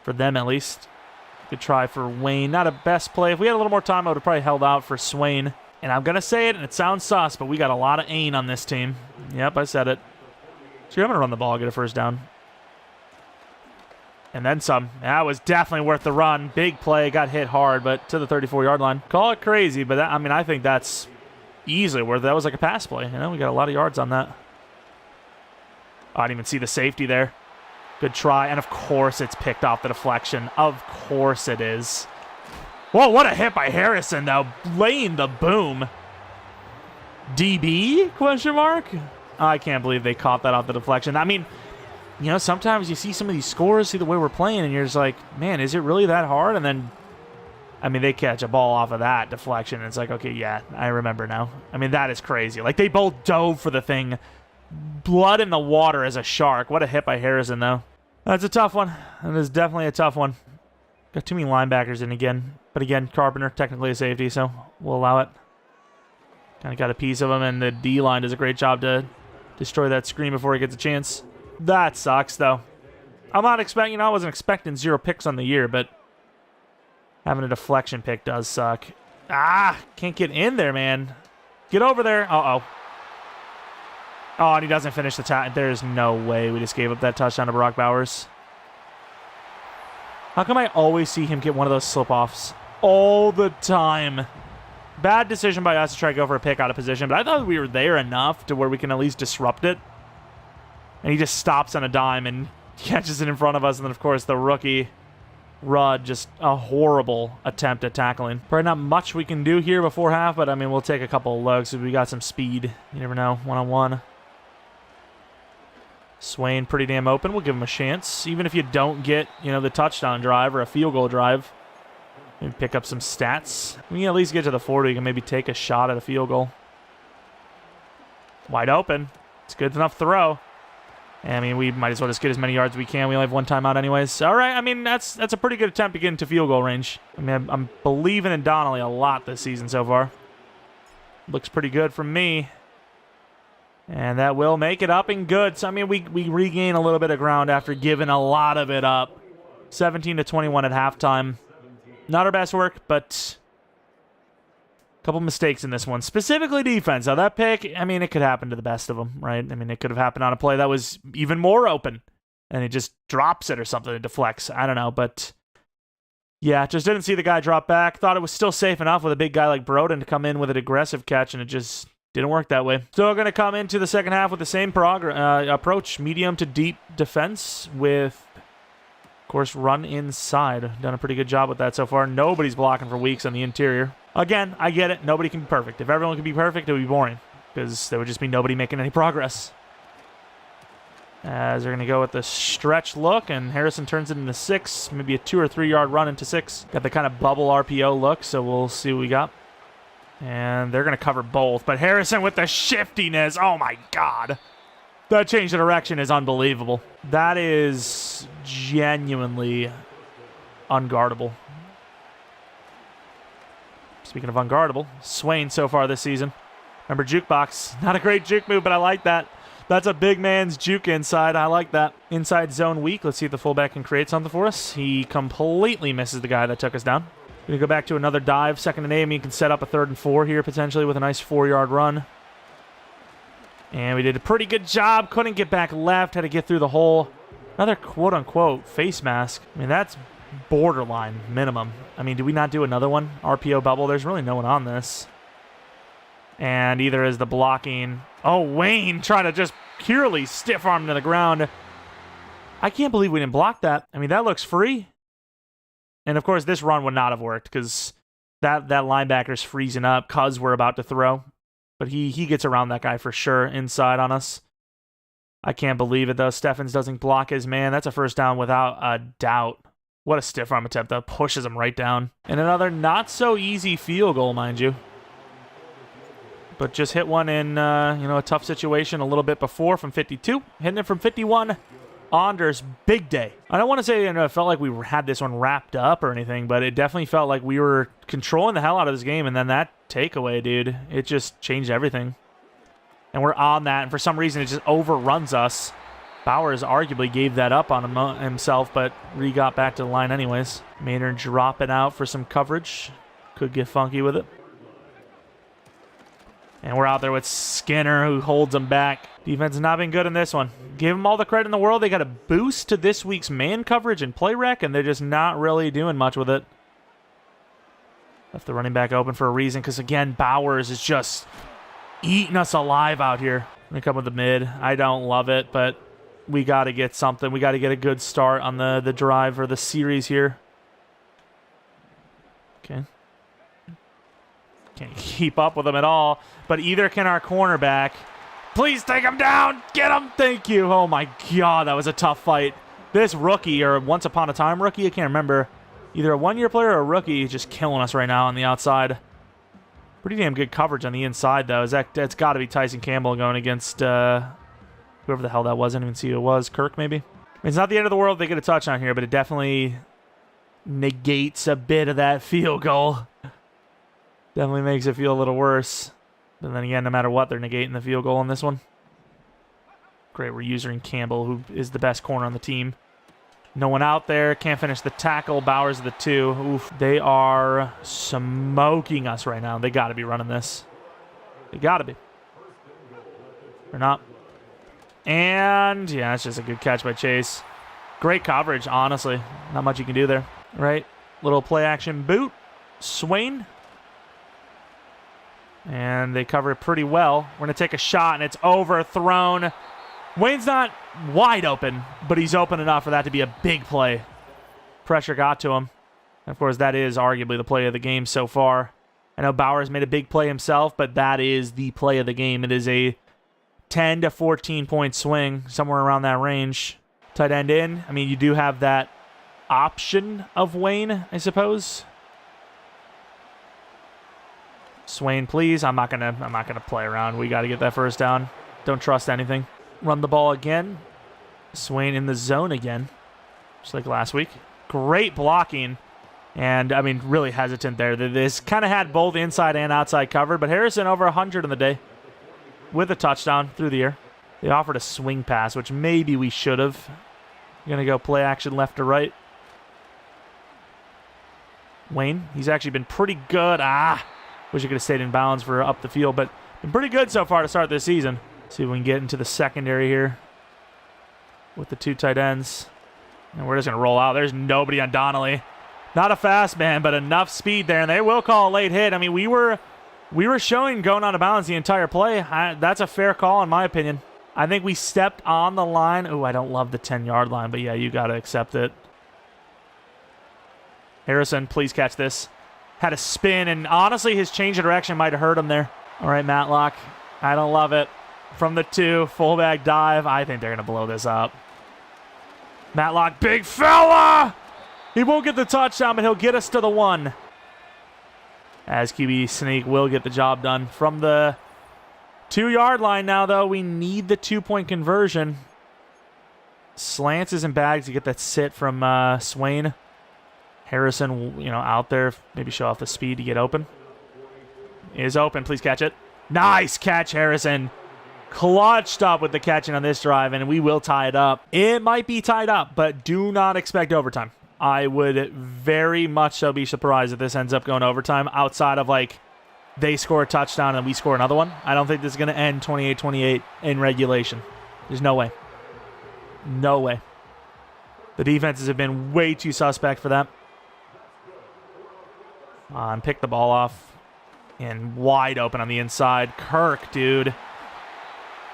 For them, at least. Good try for Wayne. Not a best play. If we had a little more time, I would have probably held out for Swain. And I'm going to say it, and it sounds sus, but we got a lot of aim on this team. Yep, I said it. So I'm going to run the ball, get a first down. And then some. That was definitely worth the run. Big play, got hit hard, but to the 34-yard line. Call it crazy, but I mean, I think that's easily worth it. That was like a pass play. You know, we got a lot of yards on that. Oh, I didn't even see the safety there. Good try, and of course it's picked off the deflection. Of course it is. Whoa, what a hit by Harrison, though. Laying the boom. DB? Question mark? I can't believe they caught that off the deflection. I mean, you know, sometimes you see some of these scores, see the way we're playing, and you're just like, man, is it really that hard? And then, I mean, they catch a ball off of that deflection, and it's like, okay, yeah, I remember now. I mean, that is crazy. Like, they both dove for the thing. Blood in the water as a shark. What a hit by Harrison, though. That's a tough one. That is definitely a tough one. Got too many linebackers in again. But again, Carpenter, technically a safety, so we'll allow it. Kind of got a piece of him, and the D-line does a great job to destroy that screen before he gets a chance. That sucks, though. I'm not expecting, you know, I wasn't expecting 0 picks on the year, but having a deflection pick does suck. Ah, can't get in there, man. Get over there. Uh-oh. Oh, and he doesn't finish the touchdown. There's no way we just gave up that touchdown to Brock Bowers. How come I always see him get one of those slip-offs? All the time. Bad decision by us to try to go for a pick out of position, but I thought we were there enough to where we can at least disrupt it. And he just stops on a dime and catches it in front of us, and then, of course, the rookie, Rudd, just a horrible attempt at tackling. Probably not much we can do here before half, but, I mean, we'll take a couple of looks if we got some speed. You never know, one-on-one. Swain pretty damn open. We'll give him a chance. Even if you don't get, you know, the touchdown drive or a field goal drive, maybe pick up some stats. We can at least get to the 40. You can maybe take a shot at a field goal. Wide open. It's a good enough throw. I mean, we might as well just get as many yards as we can. We only have one timeout anyways. All right, I mean, that's a pretty good attempt to get into field goal range. I mean, I'm believing in Donnelly a lot this season so far. Looks pretty good from me. And that will make it up and good. So, I mean, we regain a little bit of ground after giving a lot of it up. 17-21 at halftime. Not our best work, but a couple mistakes in this one. Specifically defense. Now, that pick, I mean, it could happen to the best of them, right? I mean, it could have happened on a play that was even more open. And it just drops it or something. It deflects. I don't know, but yeah, just didn't see the guy drop back. Thought it was still safe enough with a big guy like Broden to come in with an aggressive catch, and it just didn't work that way. So we're going to come into the second half with the same approach, medium to deep defense with, of course, run inside. Done a pretty good job with that so far. Nobody's blocking for weeks on the interior. Again, I get it. Nobody can be perfect. If everyone could be perfect, it would be boring because there would just be nobody making any progress. As they're going to go with the stretch look, and Harrison turns it into 6, maybe a 2 or 3 yard run into 6. Got the kind of bubble RPO look, so we'll see what we got. And they're going to cover both. But Harrison with the shiftiness. Oh, my God. That change of direction is unbelievable. That is genuinely unguardable. Speaking of unguardable, Swain so far this season. Remember, jukebox. Not a great juke move, but I like that. That's a big man's juke inside. I like that. Inside zone weak. Let's see if the fullback can create something for us. He completely misses the guy that took us down. Going to go back to another dive. 2nd and 8. You can set up a 3rd and 4 here potentially with a nice 4-yard run. And we did a pretty good job. Couldn't get back left. Had to get through the hole. Another quote-unquote face mask. I mean, that's borderline minimum. I mean, did we not do another one? RPO bubble. There's really no one on this. And either is the blocking. Oh, Wayne trying to just purely stiff arm to the ground. I can't believe we didn't block that. I mean, that looks free. And, of course, this run would not have worked because that linebacker's freezing up because we're about to throw. But he gets around that guy for sure inside on us. I can't believe it, though. Steffens doesn't block his man. That's a first down without a doubt. What a stiff arm attempt. That pushes him right down. And another not-so-easy field goal, mind you. But just hit one in a tough situation a little bit before from 52. Hitting it from 51. Anders, big day. I don't want to say it felt like we had this one wrapped up or anything, but it definitely felt like we were controlling the hell out of this game, and then that takeaway, dude, it just changed everything. And we're on that, and for some reason it just overruns us. Bowers arguably gave that up on himself, but got back to the line anyways. Maynard dropping out for some coverage. Could get funky with it. And we're out there with Skinner, who holds them back. Defense has not been good in this one. Give them all the credit in the world. They got a boost to this week's man coverage and play rec, and they're just not really doing much with it. Left the running back open for a reason, because, again, Bowers is just eating us alive out here. They come with the mid. I don't love it, but we got to get something. We got to get a good start on the drive or the series here. Okay. Can't keep up with them at all, but either can our cornerback. Please take him down. Get him. Thank you. Oh, my God. That was a tough fight. This rookie, or once upon a time rookie, I can't remember. Either a one-year player or a rookie, just killing us right now on the outside. Pretty damn good coverage on the inside, though. That's got to be Tyson Campbell going against whoever the hell that was. I didn't even see who it was. Kirk, maybe? It's not the end of the world if they get a touchdown here, but it definitely negates a bit of that field goal. Definitely makes it feel a little worse. But then again, no matter what, they're negating the field goal on this one. Great, we're using Campbell, who is the best corner on the team. No one out there. Can't finish the tackle. Bowers the 2. Oof. They are smoking us right now. They got to be running this. They got to be. They're not. And, yeah, that's just a good catch by Chase. Great coverage, honestly. Not much you can do there. Right? Little play action boot. Swain. And they cover it pretty well. We're going to take a shot, and it's overthrown. Wayne's not wide open, but he's open enough for that to be a big play. Pressure got to him. And of course, that is arguably the play of the game so far. I know Bowers made a big play himself, but that is the play of the game. It is a 10 to 14 point swing, somewhere around that range. Tight end in. I mean, you do have that option of Wayne, I suppose. Swain, please. I'm not gonna play around. We got to get that first down. Don't trust anything. Run the ball again. Swain in the zone again, just like last week. Great blocking, and I mean, really hesitant there. This kind of had both inside and outside covered, but Harrison over 100 in the day with a touchdown through the air. They offered a swing pass, which maybe we should have. Gonna go play action left to right. Wayne, he's actually been pretty good. Wish he could have stayed in bounds for up the field, but been pretty good so far to start this season. See if we can get into the secondary here with the 2 tight ends. And we're just going to roll out. There's nobody on Donnelly. Not a fast man, but enough speed there. And they will call a late hit. I mean, we were showing going out of bounds the entire play. That's a fair call in my opinion. I think we stepped on the line. Oh, I don't love the 10-yard line, but yeah, you got to accept it. Harrison, please catch this. Had a spin, and honestly, his change of direction might have hurt him there. All right, Matlock. I don't love it. From the 2, fullback dive. I think they're going to blow this up. Matlock, big fella! He won't get the touchdown, but he'll get us to the 1. As QB sneak will get the job done. From the 2-yard line now, though, we need the 2-point conversion. Slants isn't bad to get that sit from Swain. Harrison, out there. Maybe show off the speed to get open. Is open. Please catch it. Nice catch, Harrison. Clutched up with the catching on this drive, and we will tie it up. It might be tied up, but do not expect overtime. I would very much so be surprised if this ends up going overtime outside of, they score a touchdown and we score another one. I don't think this is going to end 28-28 in regulation. There's no way. No way. The defenses have been way too suspect for that. Pick the ball off. And wide open on the inside. Kirk, dude.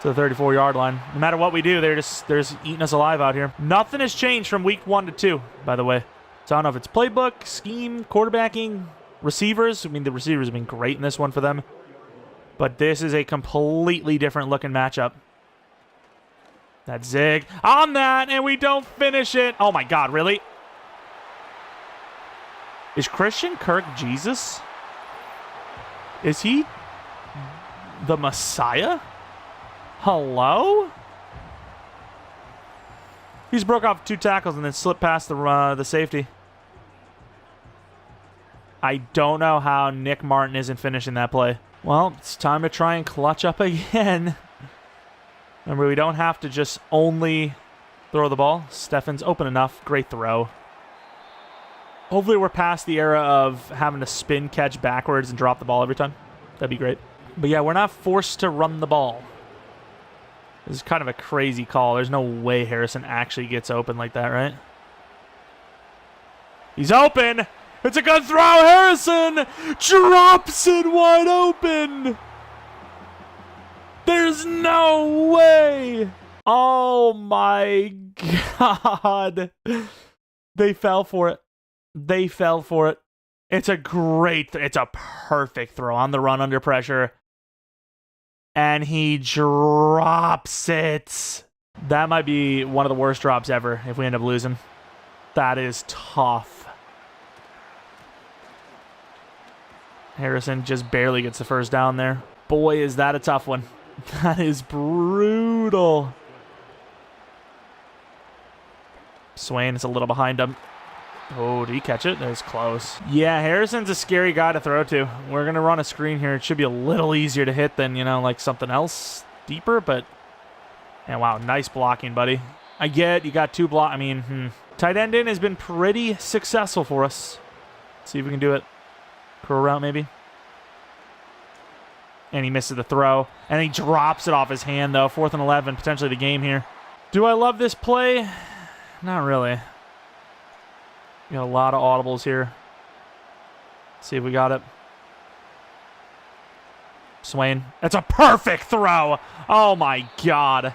To the 34-yard line. No matter what we do, they're just eating us alive out here. Nothing has changed from week 1 to 2, by the way. So I don't know if it's playbook, scheme, quarterbacking, receivers. I mean, the receivers have been great in this one for them. But this is a completely different looking matchup. That zig on that, and we don't finish it. Oh my God, really? Is Christian Kirk Jesus? Is he the Messiah? Hello? He's broke off 2 tackles and then slipped past the safety. I don't know how Nick Martin isn't finishing that play. Well, it's time to try and clutch up again. Remember, we don't have to just only throw the ball. Steffen's open enough. Great throw. Hopefully we're past the era of having to spin catch backwards and drop the ball every time. That'd be great. But yeah, we're not forced to run the ball. This is kind of a crazy call. There's no way Harrison actually gets open like that, right? He's open. It's a good throw. Harrison drops it wide open. There's no way. Oh my God. They fell for it. They fell for it. It's a perfect throw on the run under pressure. And he drops it. That might be one of the worst drops ever if we end up losing. That is tough. Harrison just barely gets the first down there. Boy, is that a tough one. That is brutal. Swain is a little behind him. Oh, did he catch it? That was close. Yeah, Harrison's a scary guy to throw to. We're going to run a screen here. It should be a little easier to hit than, like something else deeper, but... And wow, nice blocking, buddy. I get you got 2 block. Tight end in has been pretty successful for us. Let's see if we can do it. Curl route, maybe. And he misses the throw. And he drops it off his hand, though. 4th and 11, potentially the game here. Do I love this play? Not really. We got a lot of audibles here. Let's see if we got it. Swain. That's a perfect throw. Oh, my God.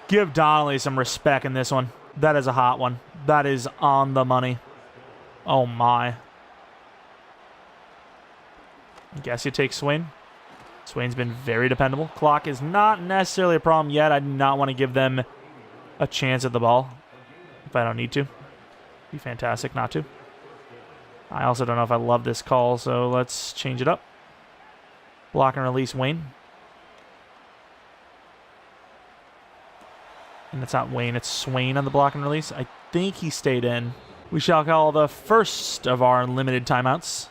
Give Donnelly some respect in this one. That is a hot one. That is on the money. Oh, my. I guess you take Swain. Swain's been very dependable. Clock is not necessarily a problem yet. I do not want to give them a chance at the ball if I don't need to. Be fantastic not to. I also don't know if I love this call, so let's change it up. Block and release Wayne. And it's not Wayne, it's Swain on the block and release. I think he stayed in. We shall call the first of our limited timeouts.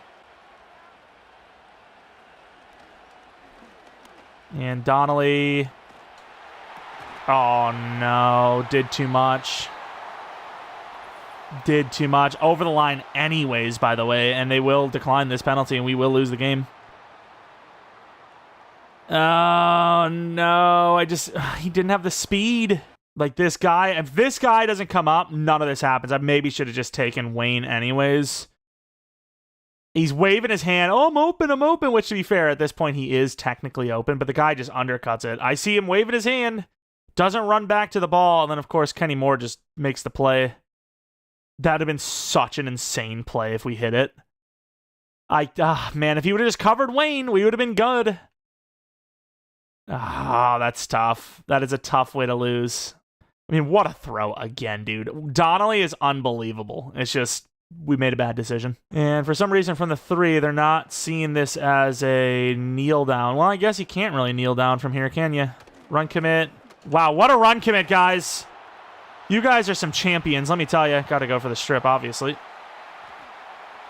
And Donnelly. Oh no, did too much. Did too much. Over the line anyways, by the way, and they will decline this penalty and we will lose the game. Oh no, he didn't have the speed. Like this guy, if this guy doesn't come up, none of this happens. I maybe should have just taken Wayne anyways. He's waving his hand. Oh, I'm open, which to be fair, at this point he is technically open, but the guy just undercuts it. I see him waving his hand, doesn't run back to the ball, and then of course Kenny Moore just makes the play. That'd have been such an insane play if we hit it. Man, if he would have just covered Wayne, we would have been good. That's tough. That is a tough way to lose. What a throw again, dude. Donnelly is unbelievable. It's just, we made a bad decision. And for some reason from the 3, they're not seeing this as a kneel down. Well, I guess you can't really kneel down from here, can you? Run commit. Wow, what a run commit, guys. You guys are some champions, let me tell you. Got to go for the strip, obviously.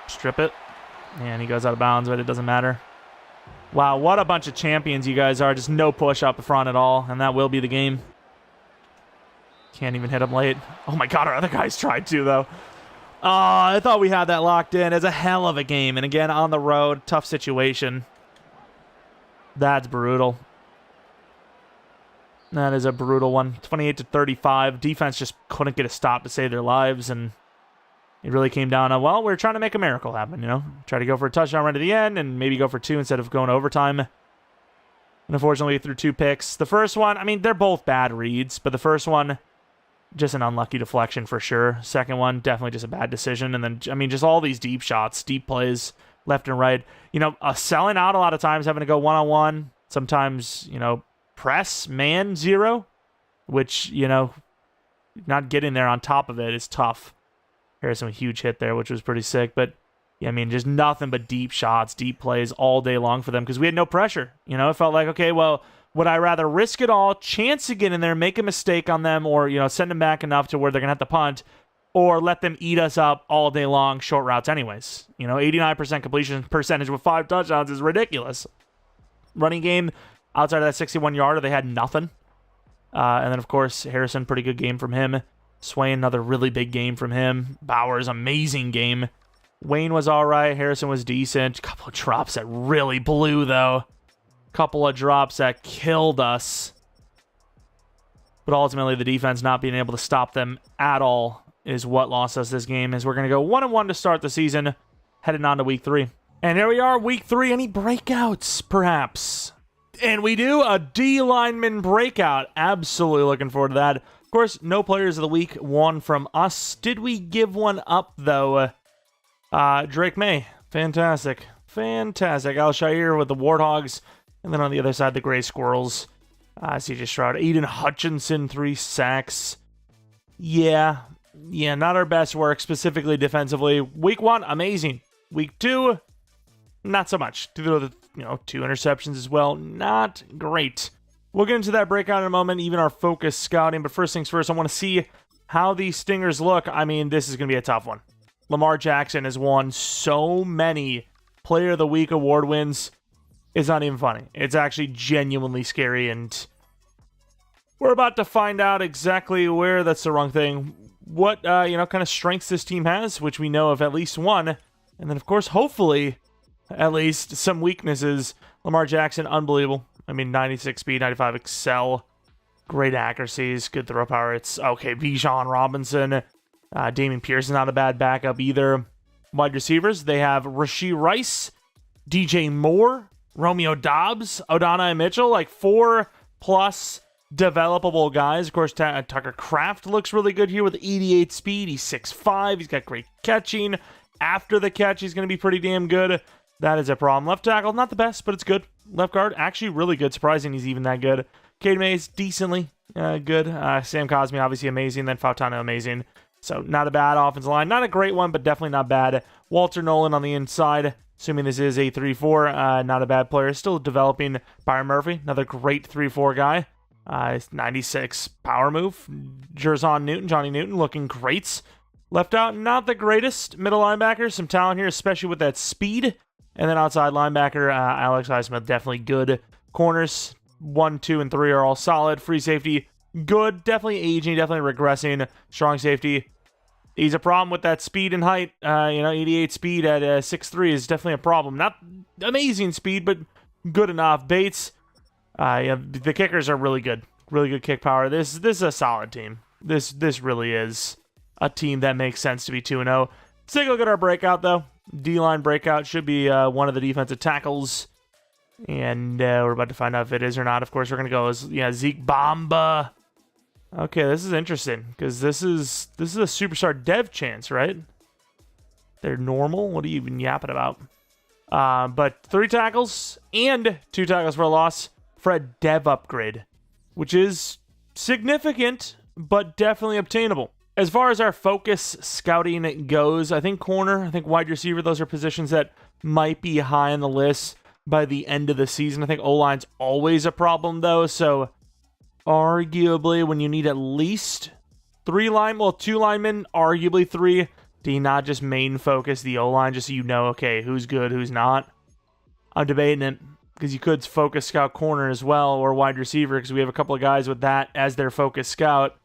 Strip it. And he goes out of bounds, but it doesn't matter. Wow, what a bunch of champions you guys are. Just no push up front at all, and that will be the game. Can't even hit him late. Oh my God, our other guys tried to, though. I thought we had that locked in. It's a hell of a game. And again, on the road, tough situation. That's brutal. That is a brutal one. 28-35. Defense just couldn't get a stop to save their lives, and it really came down to, well, we're trying to make a miracle happen, Try to go for a touchdown right at the end and maybe go for 2 instead of going overtime. And unfortunately, we threw 2 picks. The first one, they're both bad reads, but the first one, just an unlucky deflection for sure. Second one, definitely just a bad decision. And then, just all these deep shots, deep plays, left and right. Selling out a lot of times, having to go one-on-one. Sometimes, press, man, 0, which, not getting there on top of it is tough. Harrison, a huge hit there, which was pretty sick. But, yeah, just nothing but deep shots, deep plays all day long for them because we had no pressure. It felt like, okay, well, would I rather risk it all, chance to get in there, make a mistake on them, or, send them back enough to where they're going to have to punt, or let them eat us up all day long, short routes anyways? 89% completion percentage with 5 touchdowns is ridiculous. Running game, outside of that 61-yarder, they had nothing. And then, of course, Harrison, pretty good game from him. Swain, another really big game from him. Bowers, amazing game. Wayne was all right. Harrison was decent. A couple of drops that really blew, though. Couple of drops that killed us. But ultimately, the defense not being able to stop them at all is what lost us this game, as we're going to go 1-1 to start the season, heading on to week 3. And here we are, week 3. Any breakouts, perhaps? And we do a D lineman breakout. Absolutely looking forward to that. Of course, no players of the week, one from us. Did we give one up, though? Drake May. Fantastic. Fantastic. Al-Shair with the Warthogs. And then on the other side, the Gray Squirrels. CJ Stroud. Aiden Hutchinson, 3 sacks. Yeah, not our best work, specifically defensively. Week 1, amazing. Week 2, not so much. 2 interceptions as well. Not great. We'll get into that breakout in a moment, even our focus scouting. But first things first, I want to see how these Stingers look. I mean, this is going to be a tough one. Lamar Jackson has won so many Player of the Week award wins. It's not even funny. It's actually genuinely scary, and we're about to find out exactly where, that's the wrong thing, what, kind of strengths this team has, which we know of at least one. And then, of course, hopefully, at least some weaknesses. Lamar Jackson, unbelievable. I mean, 96 speed, 95 excel. Great accuracies, good throw power. It's, okay, Bijan Robinson. Damian Pierce is not a bad backup either. Wide receivers, they have Rashee Rice, DJ Moore, Romeo Dobbs, O'Donnell Mitchell, like 4+ developable guys. Of course, Tucker Kraft looks really good here with 88 speed. He's 6'5". He's got great catching. After the catch, he's going to be pretty damn good. That is a problem. Left tackle, not the best, but it's good. Left guard, actually really good. Surprising he's even that good. Cade Mays, decently good. Sam Cosmi, obviously amazing. Then Fautano, amazing. So not a bad offensive line. Not a great one, but definitely not bad. Walter Nolan on the inside. Assuming this is a 3-4, not a bad player. Still developing. Byron Murphy, another great 3-4 guy. 96 power move. Johnny Newton, looking great. Left out, not the greatest. Middle linebacker, some talent here, especially with that speed. And then outside linebacker, Alex Highsmith, definitely good. Corners, 1, 2, and 3 are all solid. Free safety, good. Definitely aging, definitely regressing. Strong safety. He's a problem with that speed and height. 88 speed at 6'3" is definitely a problem. Not amazing speed, but good enough. Bates, the kickers are really good. Really good kick power. This is a solid team. This really is a team that makes sense to be 2-0. Let's take a look at our breakout, though. D-line breakout should be one of the defensive tackles. And we're about to find out if it is or not. Of course, we're going to go as Zeke Bamba. Okay, this is interesting, because this is a superstar dev chance, right? They're normal? What are you even yapping about? But 3 tackles and 2 tackles for a loss for a dev upgrade, which is significant, but definitely obtainable. As far as our focus scouting goes, I think corner, I think wide receiver, those are positions that might be high on the list by the end of the season. I think O-line's always a problem, though, so arguably when you need at least 2 linemen, arguably 3, do you not just main focus the O-line just so you know, okay, who's good, who's not? I'm debating it, because you could focus scout corner as well, or wide receiver, because we have a couple of guys with that as their focus scout.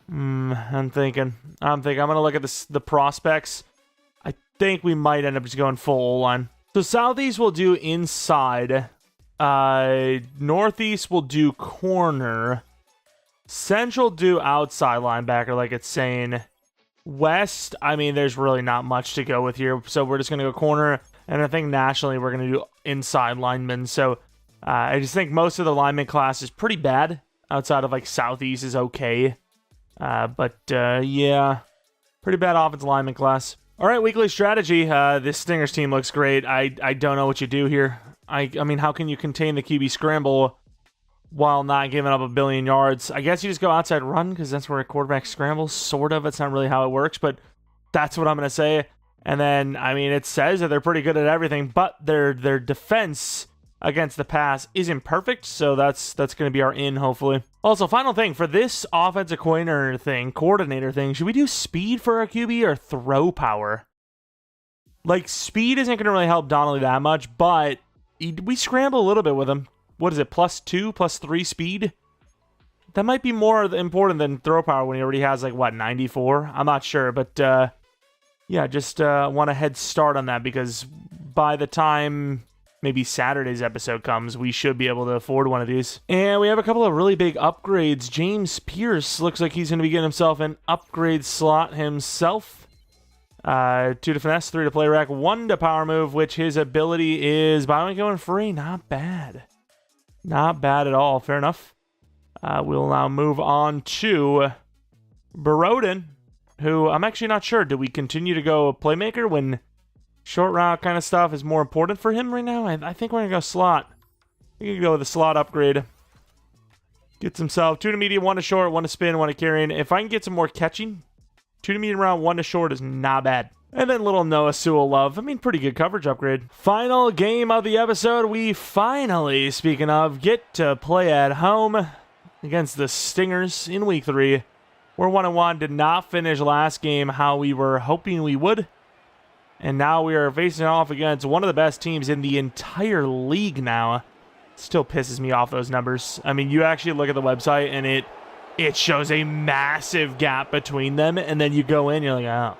I'm thinking. I'm going to look at the prospects. I think we might end up just going full O-line. So Southeast will do inside. Northeast will do corner. Central do outside linebacker, like it's saying. West, I mean, there's really not much to go with here. So we're just going to go corner. And I think nationally we're going to do inside linemen. So I just think most of the lineman class is pretty bad. Outside of like Southeast is okay. But yeah, pretty bad offensive lineman class. All right, weekly strategy. This Stingers team looks great. I don't know what you do here. I mean, how can you contain the QB scramble while not giving up a billion yards? I guess you just go outside run, because that's where a quarterback scrambles, sort of. It's not really how it works, but that's what I'm going to say. And then, I mean, it says that they're pretty good at everything, but their defense against the pass isn't perfect, so that's going to be our in, hopefully. Also, final thing, for this offensive coordinator thing, should we do speed for our QB or throw power? Like, speed isn't going to really help Donnelly that much, but we scramble a little bit with him. What is it, +2, +3 speed? That might be more important than throw power when he already has, like, what, 94? I'm not sure, but, yeah, just want a head start on that, because by the time maybe Saturday's episode comes, we should be able to afford one of these. And we have a couple of really big upgrades. James Pierce looks like he's going to be getting himself an upgrade slot himself. 2 to finesse, 3 to play rack, 1 to power move, which his ability is buy one going free. Not bad. Not bad at all. Fair enough. We'll now move on to Borodin, who I'm actually not sure. Do we continue to go playmaker when short route kind of stuff is more important for him right now? I think we're going to go slot. We can go with the slot upgrade. Gets himself 2 to medium, 1 to short, 1 to spin, 1 to carrying. If I can get some more catching, 2 to medium round, 1 to short is not bad. And then little Noah Sewell love. I mean, pretty good coverage upgrade. Final game of the episode. We finally, speaking of, get to play at home against the Stingers in week 3. We're 1-1. Did not finish last game how we were hoping we would. And now we are facing off against one of the best teams in the entire league now. Still pisses me off, those numbers. I mean, you actually look at the website and it shows a massive gap between them. And then you go in, you're like, oh.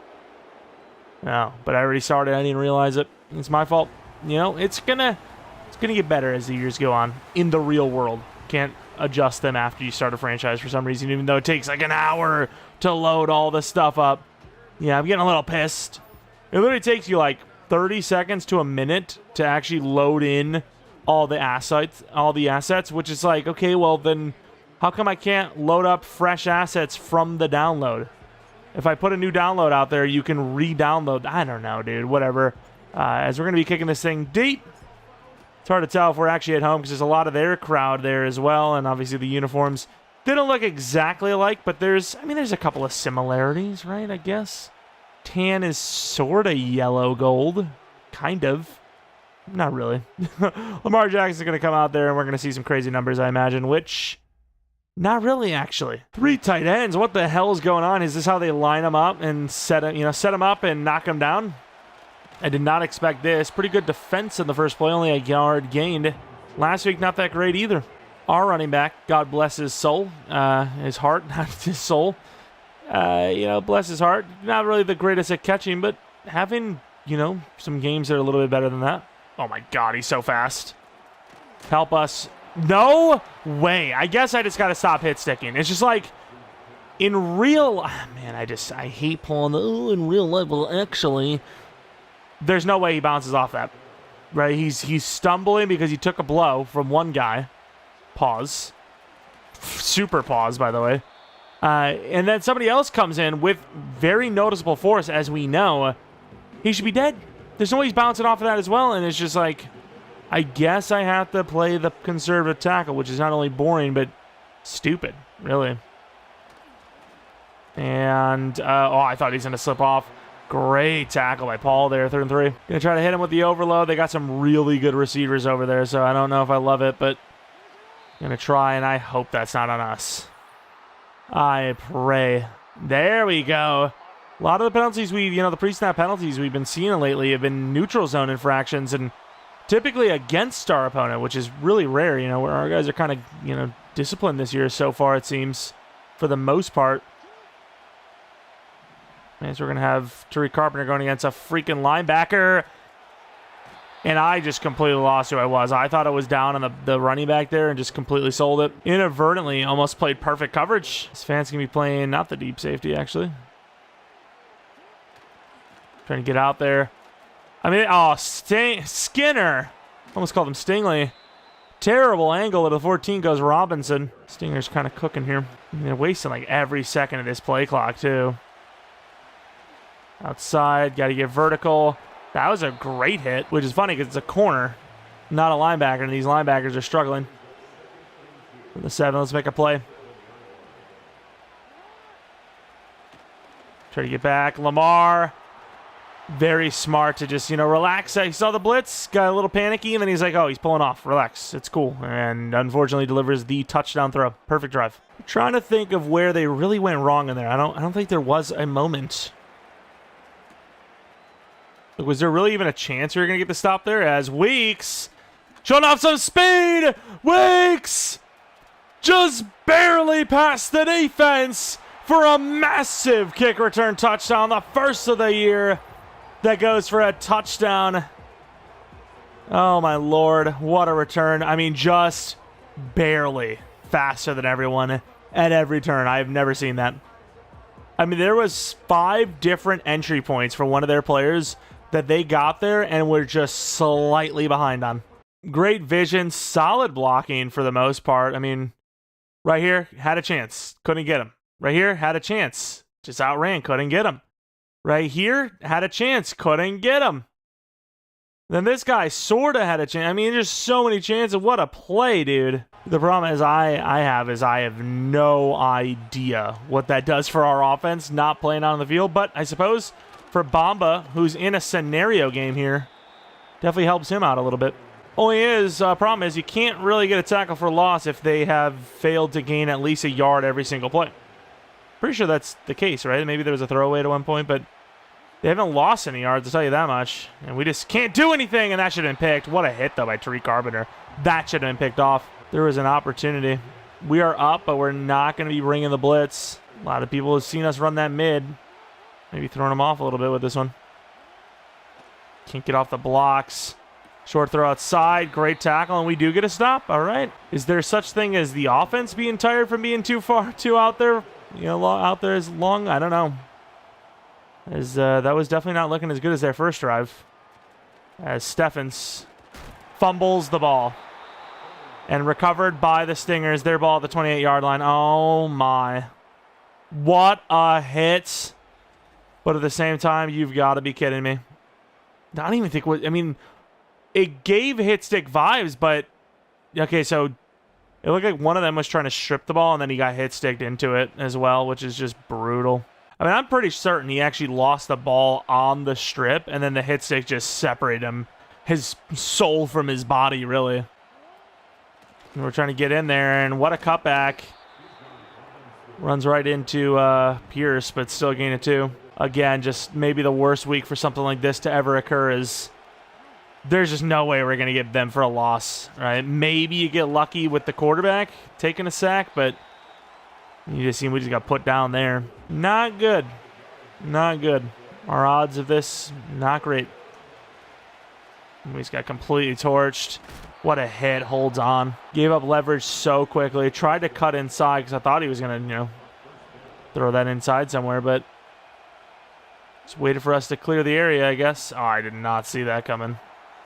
No, but I already started. I didn't realize it. It's my fault. You know, it's gonna get better as the years go on in the real world. Can't adjust them after you start a franchise for some reason, even though it takes like an hour to load all this stuff up. Yeah, I'm getting a little pissed. It literally takes you like 30 seconds to a minute to actually load in all the assets, which is like, okay, well then how come I can't load up fresh assets from the download? If I put a new download out there, you can re-download. I don't know, dude. Whatever. As we're going to be kicking this thing deep. It's hard to tell if we're actually at home because there's a lot of their crowd there as well. And obviously the uniforms, they don't look exactly alike, but there's a couple of similarities, right, I guess. Tan is sort of yellow gold. Kind of. Not really. Lamar Jackson's going to come out there and we're going to see some crazy numbers, I imagine, which... Not really, actually. 3 tight ends. What the hell is going on? Is this how they line them up and set them up and knock them down? I did not expect this. Pretty good defense in the first play. Only a yard gained. Last week, not that great either. Our running back, God bless his soul. His heart, not his soul. Bless his heart. Not really the greatest at catching, but having, some games that are a little bit better than that. Oh my God, he's so fast. Help us. No way. I guess I just got to stop hit sticking. It's just like in real, man, I hate pulling the, in real life. Well, actually, there's no way he bounces off that, right? He's stumbling because he took a blow from one guy. Pause. Super pause, by the way. And then somebody else comes in with very noticeable force, as we know. He should be dead. There's no way he's bouncing off of that as well, and it's just like, I guess I have to play the conservative tackle, which is not only boring, but stupid, really. And, I thought he was going to slip off. Great tackle by Paul there, 3rd and 3. Going to try to hit him with the overload. They got some really good receivers over there, so I don't know if I love it, but I'm going to try, and I hope that's not on us. I pray. There we go. A lot of the penalties the pre-snap penalties we've been seeing lately have been neutral zone infractions, and typically against our opponent, which is really rare, where our guys are kind of, disciplined this year so far, it seems, for the most part. And so we're going to have Tariq Carpenter going against a freaking linebacker. And I just completely lost who I was. I thought I was down on the running back there and just completely sold it. Inadvertently, almost played perfect coverage. This fan's going to be playing not the deep safety, actually. Trying to get out there. I mean, Skinner. Almost called him Stingley. Terrible angle to the 14 goes Robinson. Stinger's kind of cooking here. They're wasting like every second of this play clock, too. Outside, got to get vertical. That was a great hit, which is funny because it's a corner, not a linebacker, and these linebackers are struggling. From the 7, let's make a play. Try to get back. Lamar. Very smart to just, relax. He saw the blitz, got a little panicky, and then he's like, oh, he's pulling off. Relax. It's cool. And unfortunately delivers the touchdown throw. Perfect drive. I'm trying to think of where they really went wrong in there. I don't think there was a moment. Was there really even a chance we were going to get the stop there? As Weeks showing off some speed. Weeks just barely past the defense for a massive kick return touchdown. The first of the year that goes for a touchdown. Oh, my Lord. What a return. I mean, just barely faster than everyone at every turn. I've never seen that. I mean, there was 5 different entry points for one of their players that they got there and were just slightly behind on. Great vision, solid blocking for the most part. I mean, right here, had a chance. Couldn't get him. Right here, had a chance. Just outran, couldn't get him. Right here, had a chance. Couldn't get him. Then this guy sort of had a chance. I mean, there's so many chances. What a play, dude. The problem is I have no idea what that does for our offense, not playing on the field. But I suppose for Bamba, who's in a scenario game here, definitely helps him out a little bit. Only problem is you can't really get a tackle for loss if they have failed to gain at least a yard every single play. Pretty sure that's the case, right? Maybe there was a throwaway at one point, but they haven't lost any yards, to tell you that much. And we just can't do anything, and that should have been picked. What a hit, though, by Tariq Carpenter. That should have been picked off. There was an opportunity. We are up, but we're not going to be bringing the blitz. A lot of people have seen us run that mid. Maybe throwing them off a little bit with this one. Can't get off the blocks. Short throw outside. Great tackle, and we do get a stop. All right. Is there such thing as the offense being tired from being too out there? You know, out there as long? I don't know. That was definitely not looking as good as their first drive. As Steffens fumbles the ball. And recovered by the Stingers. Their ball at the 28-yard line. Oh, my. What a hit. But at the same time, you've got to be kidding me. I don't even think... I mean, it gave hit stick vibes, but... Okay, so... It looked like one of them was trying to strip the ball, and then he got hit sticked into it as well, which is just brutal. I mean, I'm pretty certain he actually lost the ball on the strip, and then the hit stick just separated him. His soul from his body, really. And we're trying to get in there, and what a cutback. Runs right into Pierce, but still gain a 2. Again, just maybe the worst week for something like this to ever occur is there's just no way we're going to get them for a loss, right? Maybe you get lucky with the quarterback taking a sack, but you just see we just got put down there. Not good. Not good. Our odds of this, not great. We just got completely torched. What a hit. Holds on. Gave up leverage so quickly. Tried to cut inside because I thought he was going to, throw that inside somewhere, but just waited for us to clear the area, I guess. Oh, I did not see that coming.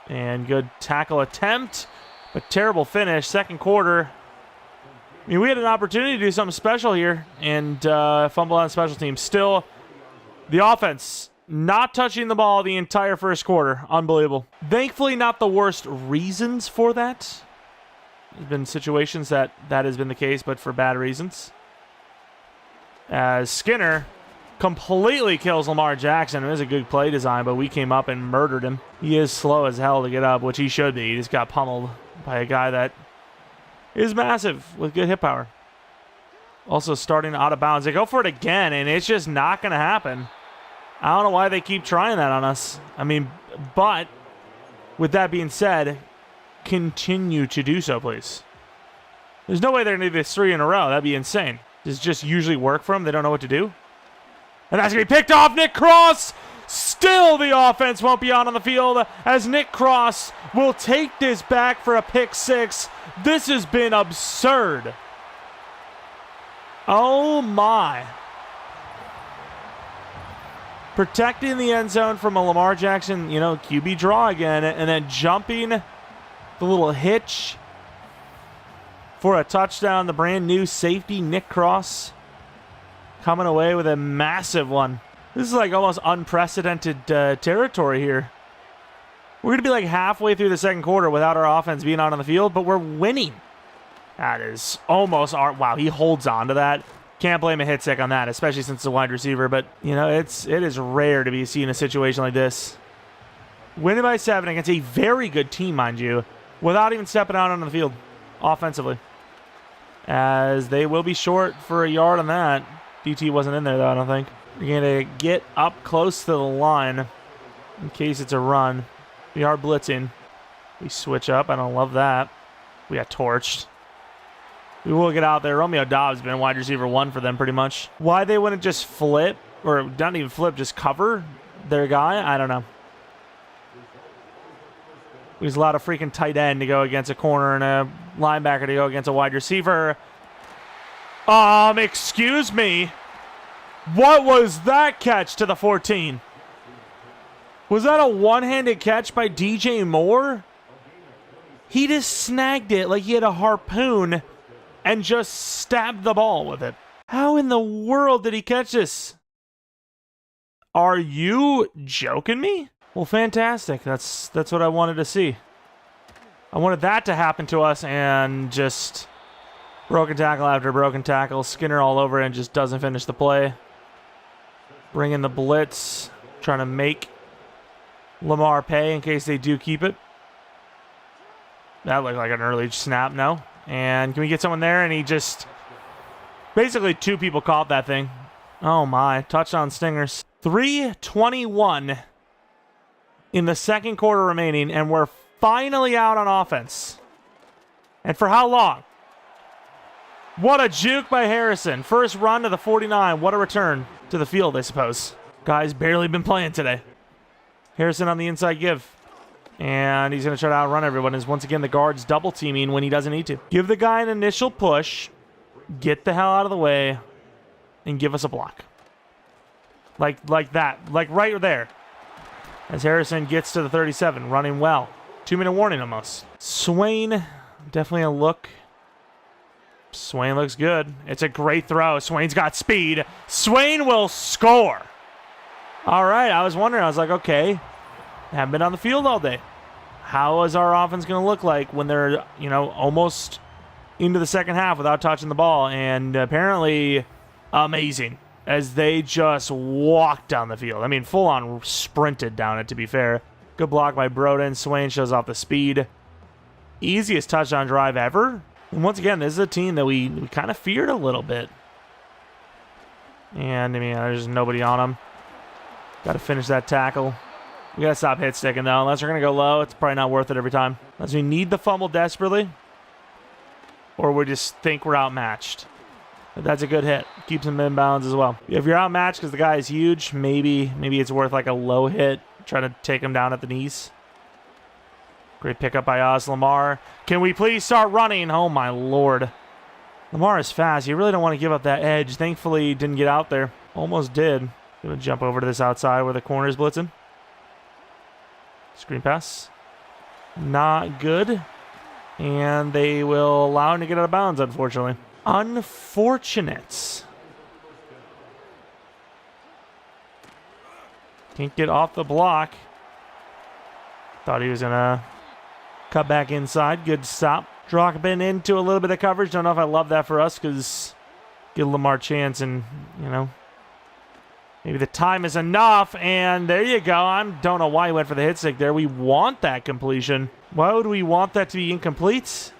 And good tackle attempt, but terrible finish. Second quarter. I mean, we had an opportunity to do something special here and fumble on special teams. Still, the offense not touching the ball the entire first quarter. Unbelievable. Thankfully, not the worst reasons for that. There's been situations that has been the case, but for bad reasons. As Skinner completely kills Lamar Jackson. It was a good play design, but we came up and murdered him. He is slow as hell to get up, which he should be. He just got pummeled by a guy that is massive with good hit power. Also starting out of bounds. They go for it again, and it's just not going to happen. I don't know why they keep trying that on us. I mean, but with that being said, continue to do so, please. There's no way they're going to do this 3 in a row. That'd be insane. Does it just usually work for them? They don't know what to do? And that's going to be picked off. Nick Cross. Still the offense won't be out on the field as Nick Cross will take this back for a pick 6. This has been absurd. Oh, my. Protecting the end zone from a Lamar Jackson, QB draw again. And then jumping the little hitch for a touchdown. The brand new safety, Nick Cross, coming away with a massive one. This is like almost unprecedented territory here. We're going to be like halfway through the second quarter without our offense being out on the field, but we're winning. That is almost our... Wow, he holds on to that. Can't blame a hit stick on that, especially since it's a wide receiver, but, it is rare to be seen in a situation like this. Winning by 7 against a very good team, mind you, without even stepping out on the field offensively. As they will be short for a yard on that. DT wasn't in there, though, I don't think. You're going to get up close to the line in case it's a run. We are blitzing. We switch up. I don't love that. We got torched. We will get out there. Romeo Dobbs has been wide receiver 1 for them pretty much. Why they wouldn't just flip, or not even flip, just cover their guy, I don't know. He's allowed a freaking tight end to go against a corner and a linebacker to go against a wide receiver. Excuse me. What was that catch to the 14? Was that a one-handed catch by DJ Moore? He just snagged it like he had a harpoon and just stabbed the ball with it. How in the world did he catch this? Are you joking me? Well, fantastic. That's what I wanted to see. I wanted that to happen to us, and just broken tackle after broken tackle. Skinner all over and just doesn't finish the play. Bring in the blitz. Trying to make Lamar pay in case they do keep it. That looked like an early snap, no? And can we get someone there? And he just... Basically, two people caught that thing. Oh, my. Touchdown Stingers. 3:21 in the second quarter remaining, and we're finally out on offense. And for how long? What a juke by Harrison. First run to the 49. What a return to the field, I suppose. Guy's barely been playing today. Harrison on the inside give. And he's going to try to outrun everyone. As once again, the guard's double teaming when he doesn't need to. Give the guy an initial push. Get the hell out of the way. And give us a block. Like that. Like right there. As Harrison gets to the 37. Running well. 2-minute warning almost. Swain. Definitely a look. Swain looks good. It's a great throw. Swain's got speed. Swain will score. All right. I was wondering. I was like, okay. Haven't been on the field all day. How is our offense going to look like when they're, almost into the second half without touching the ball? And apparently amazing as they just walked down the field. I mean, full on sprinted down it, to be fair. Good block by Broden. Swain shows off the speed. Easiest touchdown drive ever. And once again, this is a team that we kind of feared a little bit. And, there's nobody on them. Got to finish that tackle. We got to stop hit sticking, though. Unless we're going to go low, it's probably not worth it every time. Unless we need the fumble desperately. Or we just think we're outmatched. But that's a good hit. Keeps him in bounds as well. If you're outmatched because the guy is huge, maybe it's worth like a low hit. Try to take him down at the knees. Great pickup by us. Lamar. Can we please start running? Oh, my Lord. Lamar is fast. You really don't want to give up that edge. Thankfully, he didn't get out there. Almost did. Going to jump over to this outside where the corner's blitzing. Screen pass. Not good. And they will allow him to get out of bounds, unfortunately. Unfortunate. Can't get off the block. Thought he was going to cut back inside. Good stop. Dropping into a little bit of coverage. Don't know if I love that for us because give Lamar a chance and, maybe the time is enough, and there you go. I don't know why he went for the hit stick there. We want that completion. Why would we want that to be incomplete?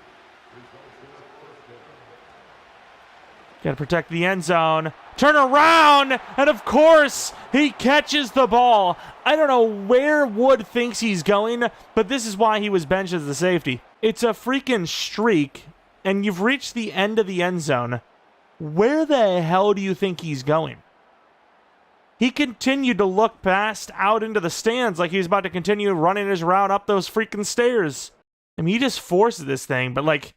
Got to protect the end zone. Turn around, and of course, he catches the ball. I don't know where Wood thinks he's going, but this is why he was benched as the safety. It's a freaking streak, and you've reached the end of the end zone. Where the hell do you think he's going? He continued to look past out into the stands like he was about to continue running his route up those freaking stairs. He just forces this thing, but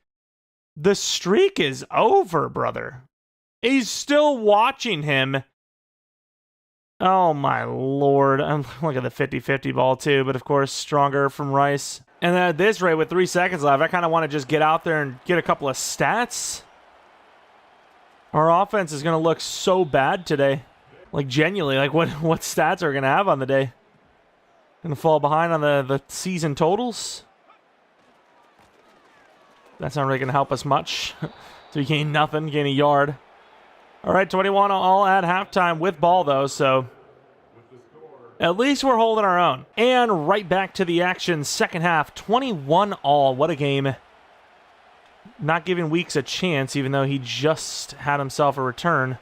the streak is over, brother. He's still watching him. Oh, my Lord. I'm looking at the 50-50 ball, too, but of course, stronger from Rice. And then at this rate, with 3 seconds left, I kind of want to just get out there and get a couple of stats. Our offense is going to look so bad today. Genuinely, what stats are we going to have on the day? Going to fall behind on the season totals? That's not really going to help us much. So we gain nothing, gain a yard. All right, 21 all at halftime with ball, though, so at least we're holding our own. And right back to the action, second half, 21 all. What a game. Not giving Weeks a chance, even though he just had himself a return.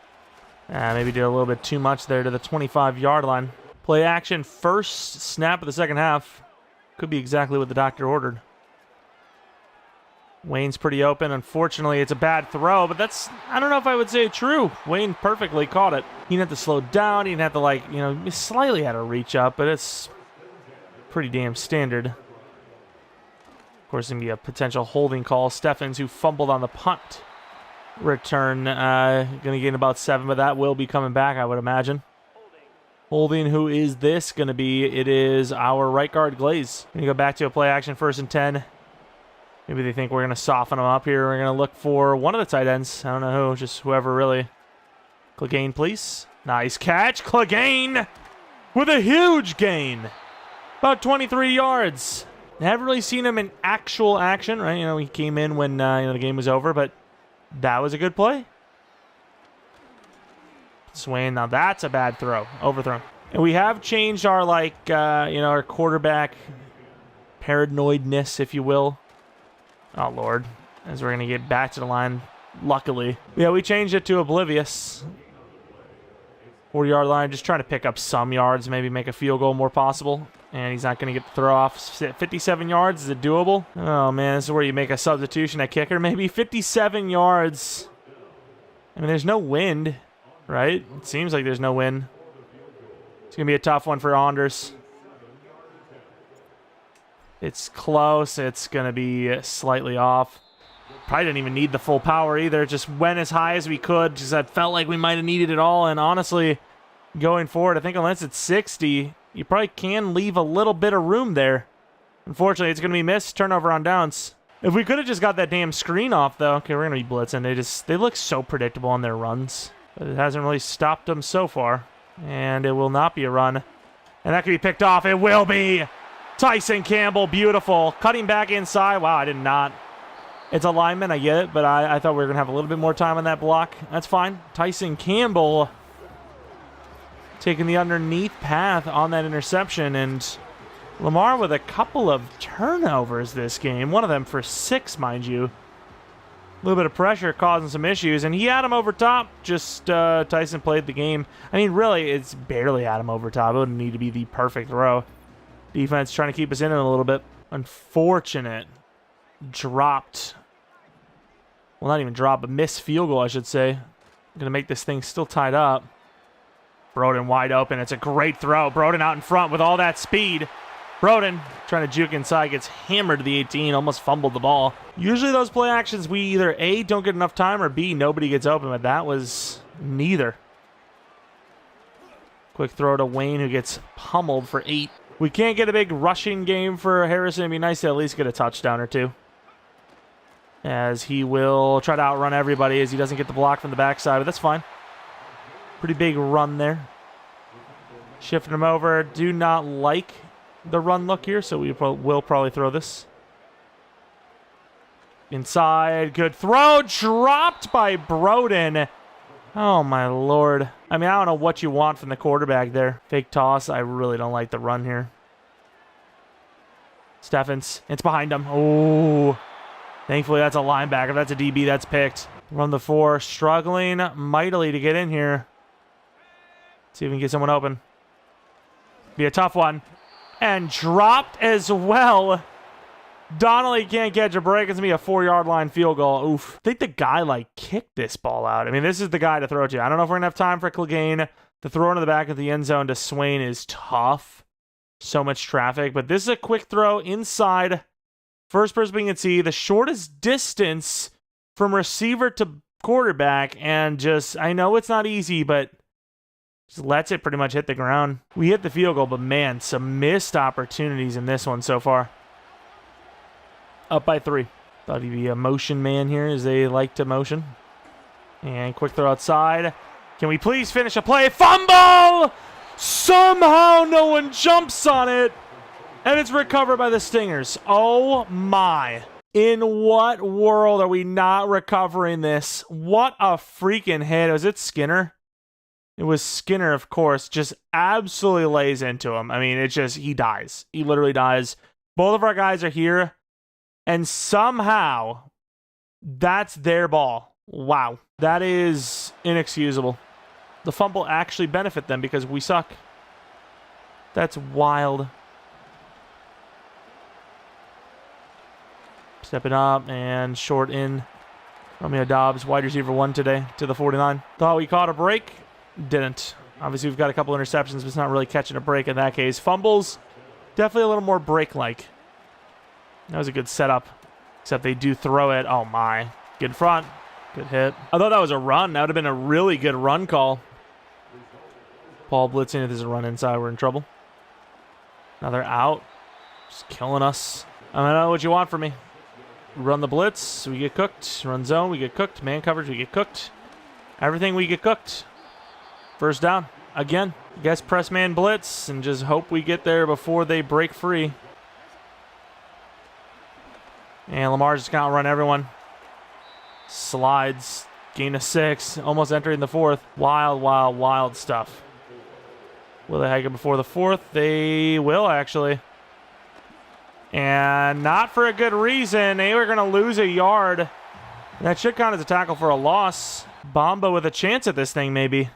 Maybe did a little bit too much there to the 25-yard line. Play action, first snap of the second half. Could be exactly what the doctor ordered. Wayne's pretty open. Unfortunately, it's a bad throw, but I don't know if I would say true. Wayne perfectly caught it. He didn't have to slow down. He didn't have to, he slightly had to reach up, but it's pretty damn standard. course, going to be a potential holding call. Steffens, who fumbled on the punt return, going to gain about 7, but that will be coming back, I would imagine. Holding, who is this going to be? It is our right guard, Glaze. Going to go back to a play action, 1st and 10. Maybe they think we're going to soften them up here. We're going to look for one of the tight ends. I don't know who, just whoever really. Clegane, please. Nice catch. Clegane with a huge gain. About 23 yards. Haven't really seen him in actual action, right? You know, he came in when the game was over, but that was a good play. Swain, now that's a bad throw. Overthrown. And we have changed our, our quarterback paranoidness, if you will. Oh, Lord. As we're going to get back to the line, luckily. Yeah, we changed it to Oblivious. 40-yard line, just trying to pick up some yards, maybe make a field goal more possible. And he's not going to get the throw off. 57 yards, is it doable? Oh, man, this is where you make a substitution at kicker. Maybe 57 yards. I mean, there's no wind, right? It seems like there's no wind. It's going to be a tough one for Anders. It's close. It's going to be slightly off. Probably didn't even need the full power either. Just went as high as we could because I felt like we might have needed it all. And honestly, going forward, I think unless it's 60, you probably can leave a little bit of room there. Unfortunately, it's going to be missed. Turnover on downs. If we could have just got that damn screen off, though. Okay, we're going to be blitzing. They look so predictable on their runs. But it hasn't really stopped them so far. And it will not be a run. And that could be picked off. It will be. Tyson Campbell, beautiful. Cutting back inside. Wow, I did not. It's a lineman, I get it, but I thought we were going to have a little bit more time on that block. That's fine. Tyson Campbell taking the underneath path on that interception, and Lamar with a couple of turnovers this game. One of them for 6, mind you. A little bit of pressure causing some issues, and he had him over top. Just Tyson played the game. I mean, really, it's barely had him over top. It would need to be the perfect throw. Defense trying to keep us in it a little bit. Unfortunate. Dropped. Well, not even dropped, but missed field goal, I should say. Going to make this thing still tied up. Broden wide open. It's a great throw. Broden out in front with all that speed. Broden trying to juke inside, gets hammered to the 18, almost fumbled the ball. Usually those play actions, we either A, don't get enough time, or B, nobody gets open, but that was neither. Quick throw to Wayne, who gets pummeled for 8. We can't get a big rushing game for Harrison. It'd be nice to at least get a touchdown or two. As he will try to outrun everybody as he doesn't get the block from the backside, but that's fine. Pretty big run there. Shifting him over. Do not like the run look here, so we will probably throw this. Inside. Good throw. Dropped by Broden. Oh, my Lord. I mean, I don't know what you want from the quarterback there. Fake toss. I really don't like the run here. Steffens. It's behind him. Oh. Thankfully, that's a linebacker. If that's a DB, that's picked. Run the 4. Struggling mightily to get in here. See if we can get someone open. Be a tough one. And dropped as well. Donnelly can't catch a break. It's going to be a 4-yard line field goal. Oof. I think the guy, kicked this ball out. I mean, this is the guy to throw to. I don't know if we're going to have time for Clegane. The throw into the back of the end zone to Swain is tough. So much traffic. But this is a quick throw inside. First person we can see. The shortest distance from receiver to quarterback. And just, I know it's not easy, but just lets it pretty much hit the ground. We hit the field goal, but man, some missed opportunities in this one so far. Up by 3. Thought he'd be a motion man here as they like to motion. And quick throw outside. Can we please finish a play? Fumble! Somehow no one jumps on it. And it's recovered by the Stingers. Oh my. In what world are we not recovering this? What a freaking hit. Was it Skinner? It was Skinner, of course. Just absolutely lays into him. I mean, it's just, he dies. He literally dies. Both of our guys are here. And somehow, that's their ball. Wow. That is inexcusable. The fumble actually benefit them because we suck. That's wild. Stepping up and short in. Romeo Dobbs, wide receiver 1 today to the 49. Thought we caught a break. Didn't. Obviously, we've got a couple interceptions, but it's not really catching a break in that case. Fumbles, definitely a little more break-like. That was a good setup. Except they do throw it. Oh, my. Good front. Good hit. I thought that was a run. That would have been a really good run call. Paul blitzing. If there's a run inside, we're in trouble. Another out. Just killing us. I don't know what you want from me. Run the blitz, we get cooked. Run zone, we get cooked. Man coverage, we get cooked. Everything, we get cooked. First down. Again, I guess press man blitz and just hope we get there before they break free. And Lamar's just gonna run everyone. Slides. Gain of 6. Almost entering the 4th. Wild, wild, wild stuff. Will they hike it before the 4th? They will, actually. And not for a good reason. They were going to lose a yard. That should count as a tackle for a loss. Bamba with a chance at this thing, maybe.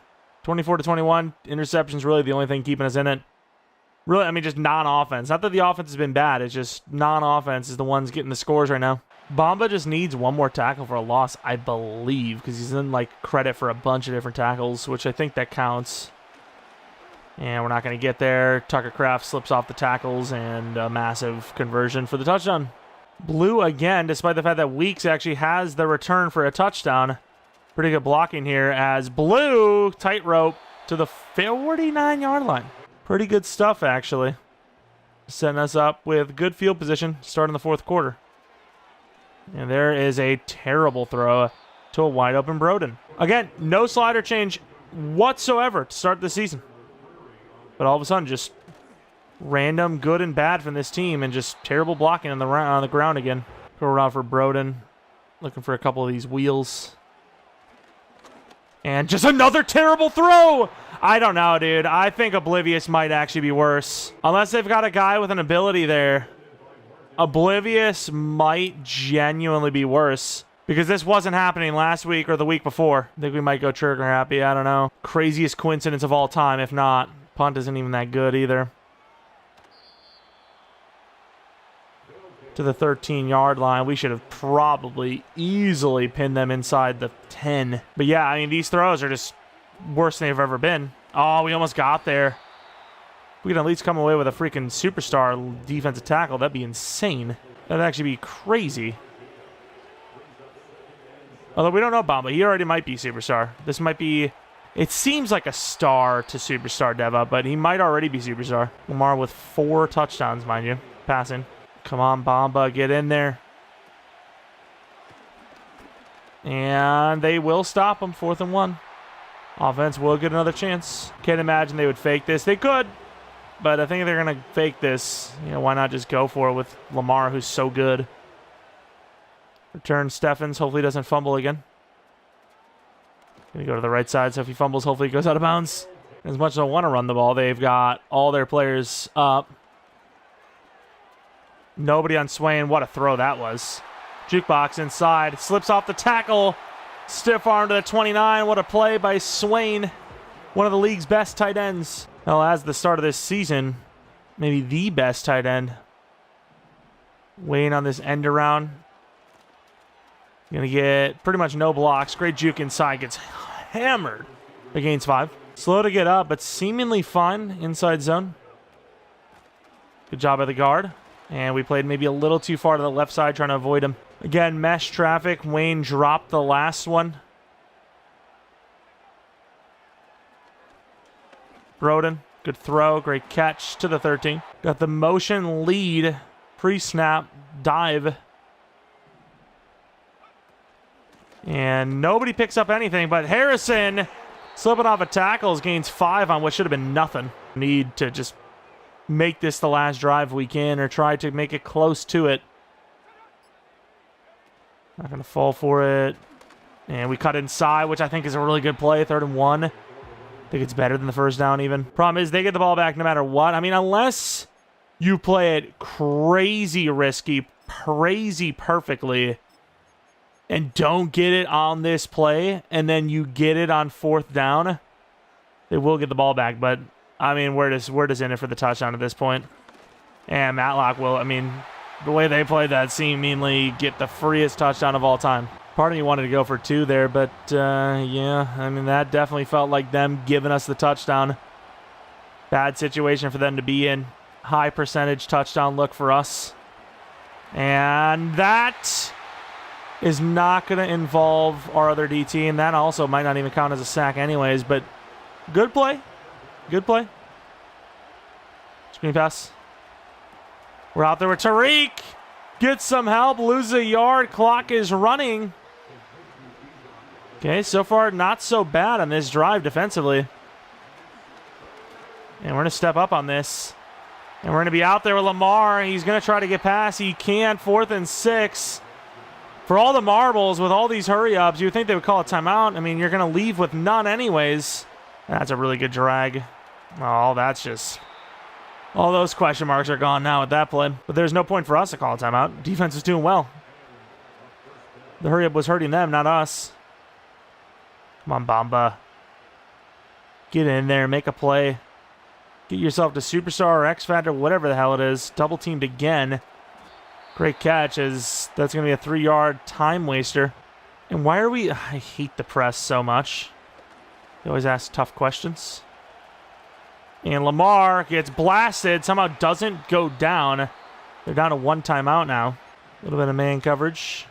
24-21. Interception's really the only thing keeping us in it. Really, I mean, just non-offense. Not that the offense has been bad. It's just non-offense is the ones getting the scores right now. Bamba just needs one more tackle for a loss, I believe, because he's in, like, credit for a bunch of different tackles, which I think that counts. And we're not going to get there. Tucker Kraft slips off the tackles, and a massive conversion for the touchdown. Blue again, despite the fact that Weeks actually has the return for a touchdown. Pretty good blocking here as Blue tightrope to the 49-yard line. Pretty good stuff, actually. Setting us up with good field position starting the 4th quarter. And there is a terrible throw to a wide-open Broden. Again, no slider change whatsoever to start the season. But all of a sudden, just random good and bad from this team and just terrible blocking on the ground again. Throw around for Broden. Looking for a couple of these wheels. And just another terrible throw! I don't know, dude. I think Oblivious might actually be worse. Unless they've got a guy with an ability there. Oblivious might genuinely be worse. Because this wasn't happening last week or the week before. I think we might go trigger happy. I don't know. Craziest coincidence of all time, if not. Punt isn't even that good either. To the 13-yard line. We should have probably easily pinned them inside the 10. But yeah, I mean, these throws are just worse than they've ever been. Oh, we almost got there. We could at least come away with a freaking superstar defensive tackle. That'd be insane. That'd actually be crazy. Although we don't know Bamba. He already might be superstar. This might be... It seems like a star to superstar Deva, but he might already be superstar. Lamar with 4 touchdowns, mind you. Passing. Come on, Bamba. Get in there. And they will stop him. 4th and 1. Offense will get another chance. Can't imagine they would fake this. They could. But I think they're going to fake this. You know, why not just go for it with Lamar, who's so good. Return Steffens. Hopefully he doesn't fumble again. Going to go to the right side, so if he fumbles, hopefully he goes out of bounds. As much as I want to run the ball, they've got all their players up. Nobody on Swain. What a throw that was. Jukebox inside. Slips off the tackle. Stiff arm to the 29. What a play by Swain. One of the league's best tight ends. Well, as the start of this season, maybe the best tight end. Waiting on this end around. Going to get pretty much no blocks. Great juke inside. Gets hammered. But gains 5. Slow to get up, but seemingly fine inside zone. Good job by the guard. And we played maybe a little too far to the left side trying to avoid him. Again, mesh traffic. Wayne dropped the last one. Broden, good throw, great catch to the 13. Got the motion lead, pre-snap, dive. And nobody picks up anything, but Harrison, slipping off a tackle, gains 5 on what should have been nothing. Need to just make this the last drive we can, or try to make it close to it. Not going to fall for it. And we cut inside, which I think is a really good play, 3rd and 1. I think it's better than the first down even. Problem is they get the ball back no matter what. I mean, unless you play it crazy risky, crazy perfectly, and don't get it on this play, and then you get it on 4th down, they will get the ball back. But, I mean, we're just in it for the touchdown at this point. And Matlock will, I mean, the way they played that seemingly get the freest touchdown of all time. Part of me wanted to go for 2 there, but yeah, I mean, that definitely felt like them giving us the touchdown. Bad situation for them to be in. High percentage touchdown look for us. And that is not going to involve our other DT, and that also might not even count as a sack anyways, but good play. Good play. Screen pass. We're out there with Tariq. Gets some help, loses a yard, clock is running. Okay, so far not so bad on this drive defensively. And we're going to step up on this. And we're going to be out there with Lamar. He's going to try to get past. He can't. 4th and 6. For all the marbles, with all these hurry-ups, you would think they would call a timeout. I mean, you're going to leave with none anyways. That's a really good drag. Oh, that's just... all those question marks are gone now with that play. But there's no point for us to call a timeout. Defense is doing well. The hurry-up was hurting them, not us. Come on, Bamba. Get in there, make a play. Get yourself to Superstar or X Factor, whatever the hell it is. Double teamed again. Great catch, as that's going to be a 3-yard time waster. And why are we... I hate the press so much. They always ask tough questions. And Lamar gets blasted. Somehow doesn't go down. They're down to 1 timeout now. A little bit of man coverage.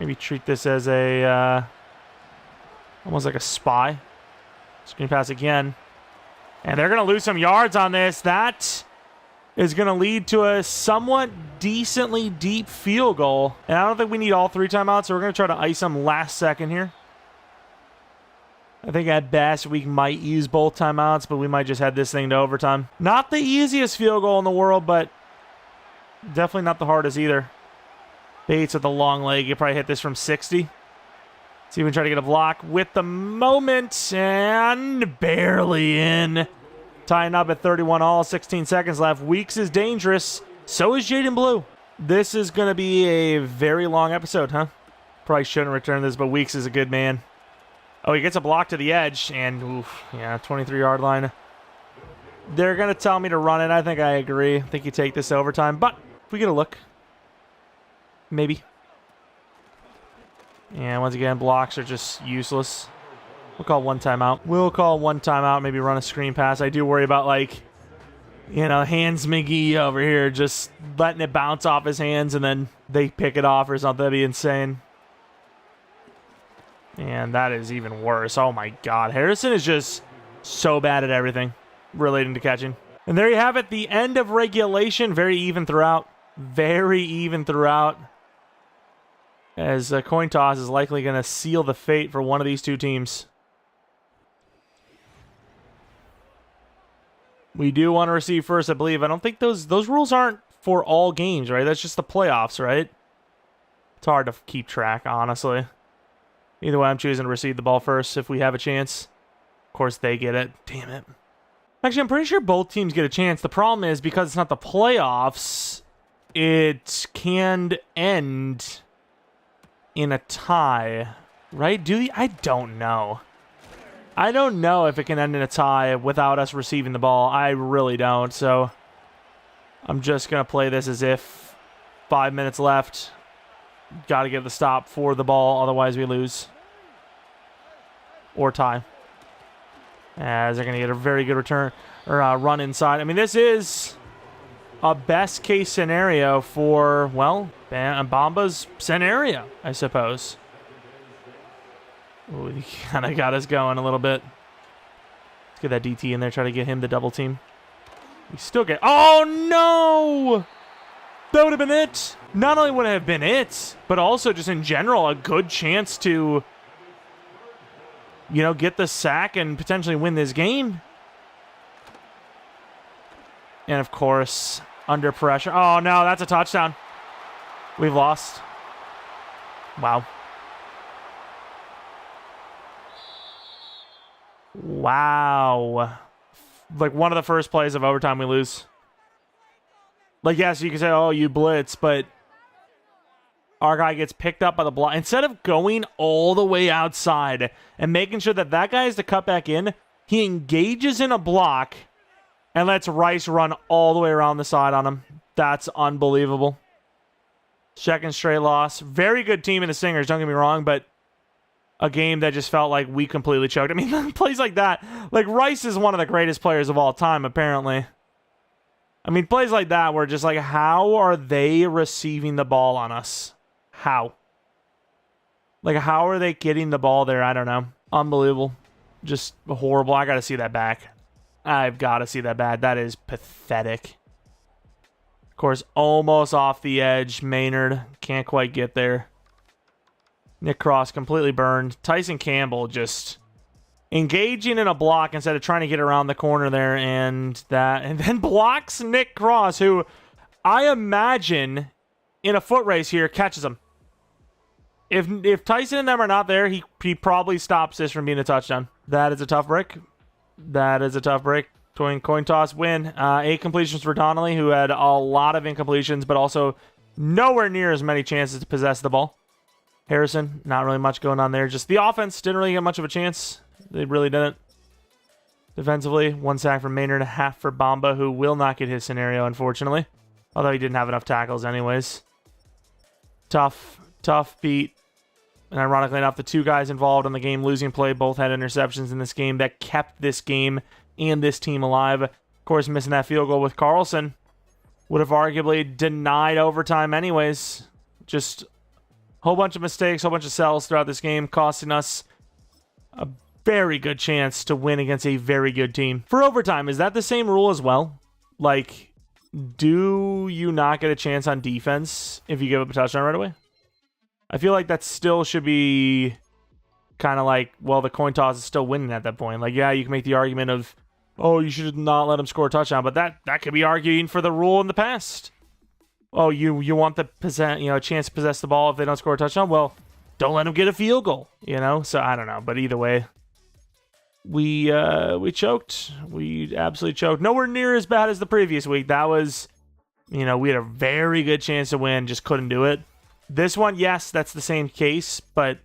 Maybe treat this as a... almost like a spy. Screen pass again. And they're going to lose some yards on this. That is going to lead to a somewhat decently deep field goal. And I don't think we need all 3 timeouts, so we're going to try to ice them last second here. I think at best we might use both timeouts, but we might just head this thing to overtime. Not the easiest field goal in the world, but definitely not the hardest either. Bates with the long leg. You probably hit this from 60. See if we can try to get a block with the moment, and barely in. Tying up at 31 all, 16 seconds left. Weeks is dangerous. So is Jaden Blue. This is going to be a very long episode, huh? Probably shouldn't return this, but Weeks is a good man. Oh, he gets a block to the edge, and oof, yeah, 23-yard line. They're going to tell me to run it. I think I agree. I think you take this to overtime, but if we get a look, maybe. And once again, blocks are just useless. We'll call 1 timeout. We'll call 1 timeout, maybe run a screen pass. I do worry about, like, you know, Hands McGee over here just letting it bounce off his hands and then they pick it off or something. That'd be insane. And that is even worse. Oh, my God. Harrison is just so bad at everything relating to catching. And there you have it. The end of regulation. Very even throughout. Very even throughout. As a coin toss is likely going to seal the fate for one of these 2 teams. We do want to receive first, I believe. I don't think those rules aren't for all games, right? That's just the playoffs, right? It's hard to keep track, honestly. Either way, I'm choosing to receive the ball first if we have a chance. Of course, they get it. Damn it. Actually, I'm pretty sure both teams get a chance. The problem is, because it's not the playoffs, it can end in a tie, right? I don't know. I don't know if it can end in a tie without us receiving the ball. I really don't, so I'm just going to play this as if 5 minutes left. Got to get the stop for the ball, otherwise we lose. Or tie. As they're going to get a very good return, or run inside. I mean, this is a best case scenario for, well, Bamba's scenario, I suppose. Ooh, he kind of got us going a little bit. Let's get that DT in there, try to get him the double team. We still get... oh, no! That would have been it. Not only would it have been it, but also just in general, a good chance to, you know, get the sack and potentially win this game. And, of course, under pressure. Oh, no, that's a touchdown. We've lost. Wow. Wow. Like, one of the first plays of overtime we lose. Like, yes, you can say, oh, you blitz, but our guy gets picked up by the block. Instead of going all the way outside and making sure that that guy is to cut back in, he engages in a block and lets Rice run all the way around the side on him. That's unbelievable. Second straight loss. Very good team in the Stingers, don't get me wrong, but a game that just felt like we completely choked. I mean, plays like that. Like, Rice is one of the greatest players of all time, apparently. I mean, plays like that were just like, how are they receiving the ball on us? How? Like, how are they getting the ball there? I don't know. Unbelievable. Just horrible. I got to see that back. I've got to see that back. That is pathetic. Of course, almost off the edge. Maynard can't quite get there. Nick Cross completely burned. Tyson Campbell just engaging in a block instead of trying to get around the corner there, and then blocks Nick Cross, who I imagine in a foot race here catches him. If Tyson and them are not there, he probably stops this from being a touchdown. That is a tough break. That is a tough break. Coin toss win. 8 completions for Donnelly, who had a lot of incompletions, but also nowhere near as many chances to possess the ball. Harrison, not really much going on there. Just the offense didn't really get much of a chance. They really didn't. Defensively, 1 sack for Maynard, 1/2 for Bamba, who will not get his scenario, unfortunately. Although he didn't have enough tackles anyways. Tough beat. And ironically enough, the 2 guys involved in the game-losing play both had interceptions in this game that kept this game and this team alive. Of course, missing that field goal with Carlson would have arguably denied overtime anyways. Just a whole bunch of mistakes, whole bunch of sells throughout this game, costing us a very good chance to win against a very good team. For overtime, is that the same rule as well? Like, do you not get a chance on defense if you give up a touchdown right away? I feel like that still should be kind of like, well, the coin toss is still winning at that point. Like, yeah, you can make the argument of, oh, you should not let them score a touchdown, but that could be arguing for the rule in the past. Oh, you want the chance to possess the ball if they don't score a touchdown? Well, don't let them get a field goal, So I don't know, but either way, we choked. We absolutely choked. Nowhere near as bad as the previous week. That was, we had a very good chance to win, just couldn't do it. This one, yes, that's the same case, but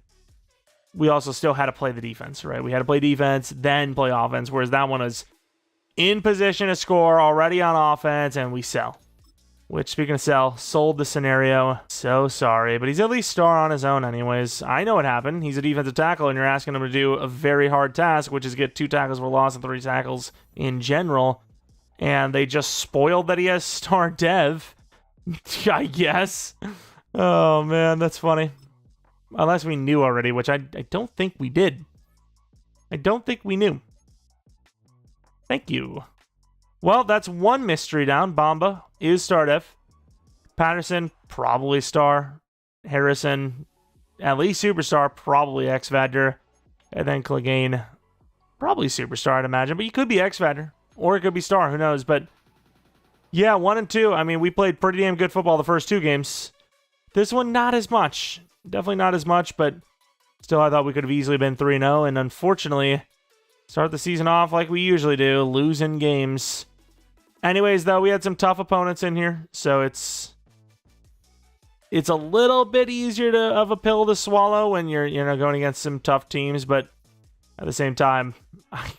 we also still had to play the defense, right? We had to play defense, then play offense, whereas that one was in position to score, already on offense, and we sell. Which, speaking of sell, sold the scenario. So sorry, but he's at least star on his own anyways. I know what happened. He's a defensive tackle, and you're asking him to do a very hard task, which is get 2 tackles for loss and 3 tackles in general. And they just spoiled that he has star dev, I guess. Oh, man, that's funny. Unless we knew already, which I don't think we did. I don't think we knew. Thank you. Well, that's 1 mystery down. Bamba is star dev. Patterson, probably star. Harrison, at least superstar, probably X-Factor. And then Clegane, probably superstar, I'd imagine. But you could be X-Factor, or it could be star, who knows. But yeah, 1 and 2. I mean, we played pretty damn good football the first 2 games. This one, not as much. Definitely not as much, but still, I thought we could have easily been 3-0. And unfortunately, start the season off like we usually do, losing games. Anyways, though, we had some tough opponents in here, so it's a little bit easier of a pill to swallow when you're going against some tough teams, but at the same time,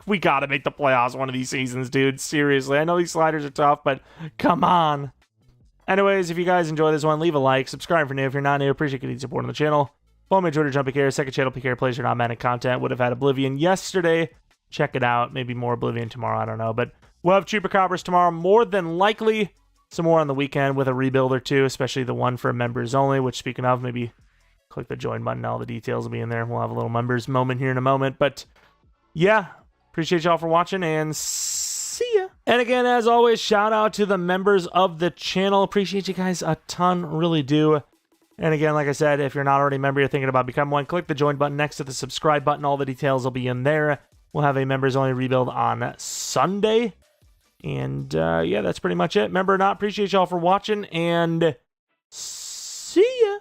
we got to make the playoffs one of these seasons, dude. Seriously, I know these sliders are tough, but come on. Anyways, if you guys enjoy this one, leave a like, subscribe for new if you're not new. Appreciate getting support on the channel. Follow me on Twitter, Jeromepkr, second channel, PK plays your non-Madden content. Would have had Oblivion yesterday. Check it out. Maybe more Oblivion tomorrow. I don't know. But we'll have Chupacabras tomorrow, more than likely. Some more on the weekend with a rebuild or 2, especially the one for members only, which, speaking of, maybe click the join button. All the details will be in there. We'll have a little members moment here in a moment. But yeah, appreciate y'all for watching, and see ya. And again, as always, shout out to the members of the channel. Appreciate you guys a ton. Really do. And again, like I said, if you're not already a member, you're thinking about becoming one, click the join button next to the subscribe button. All the details will be in there. We'll have a members-only rebuild on Sunday. And, yeah, that's pretty much it. Remember or not, appreciate y'all for watching, and see ya.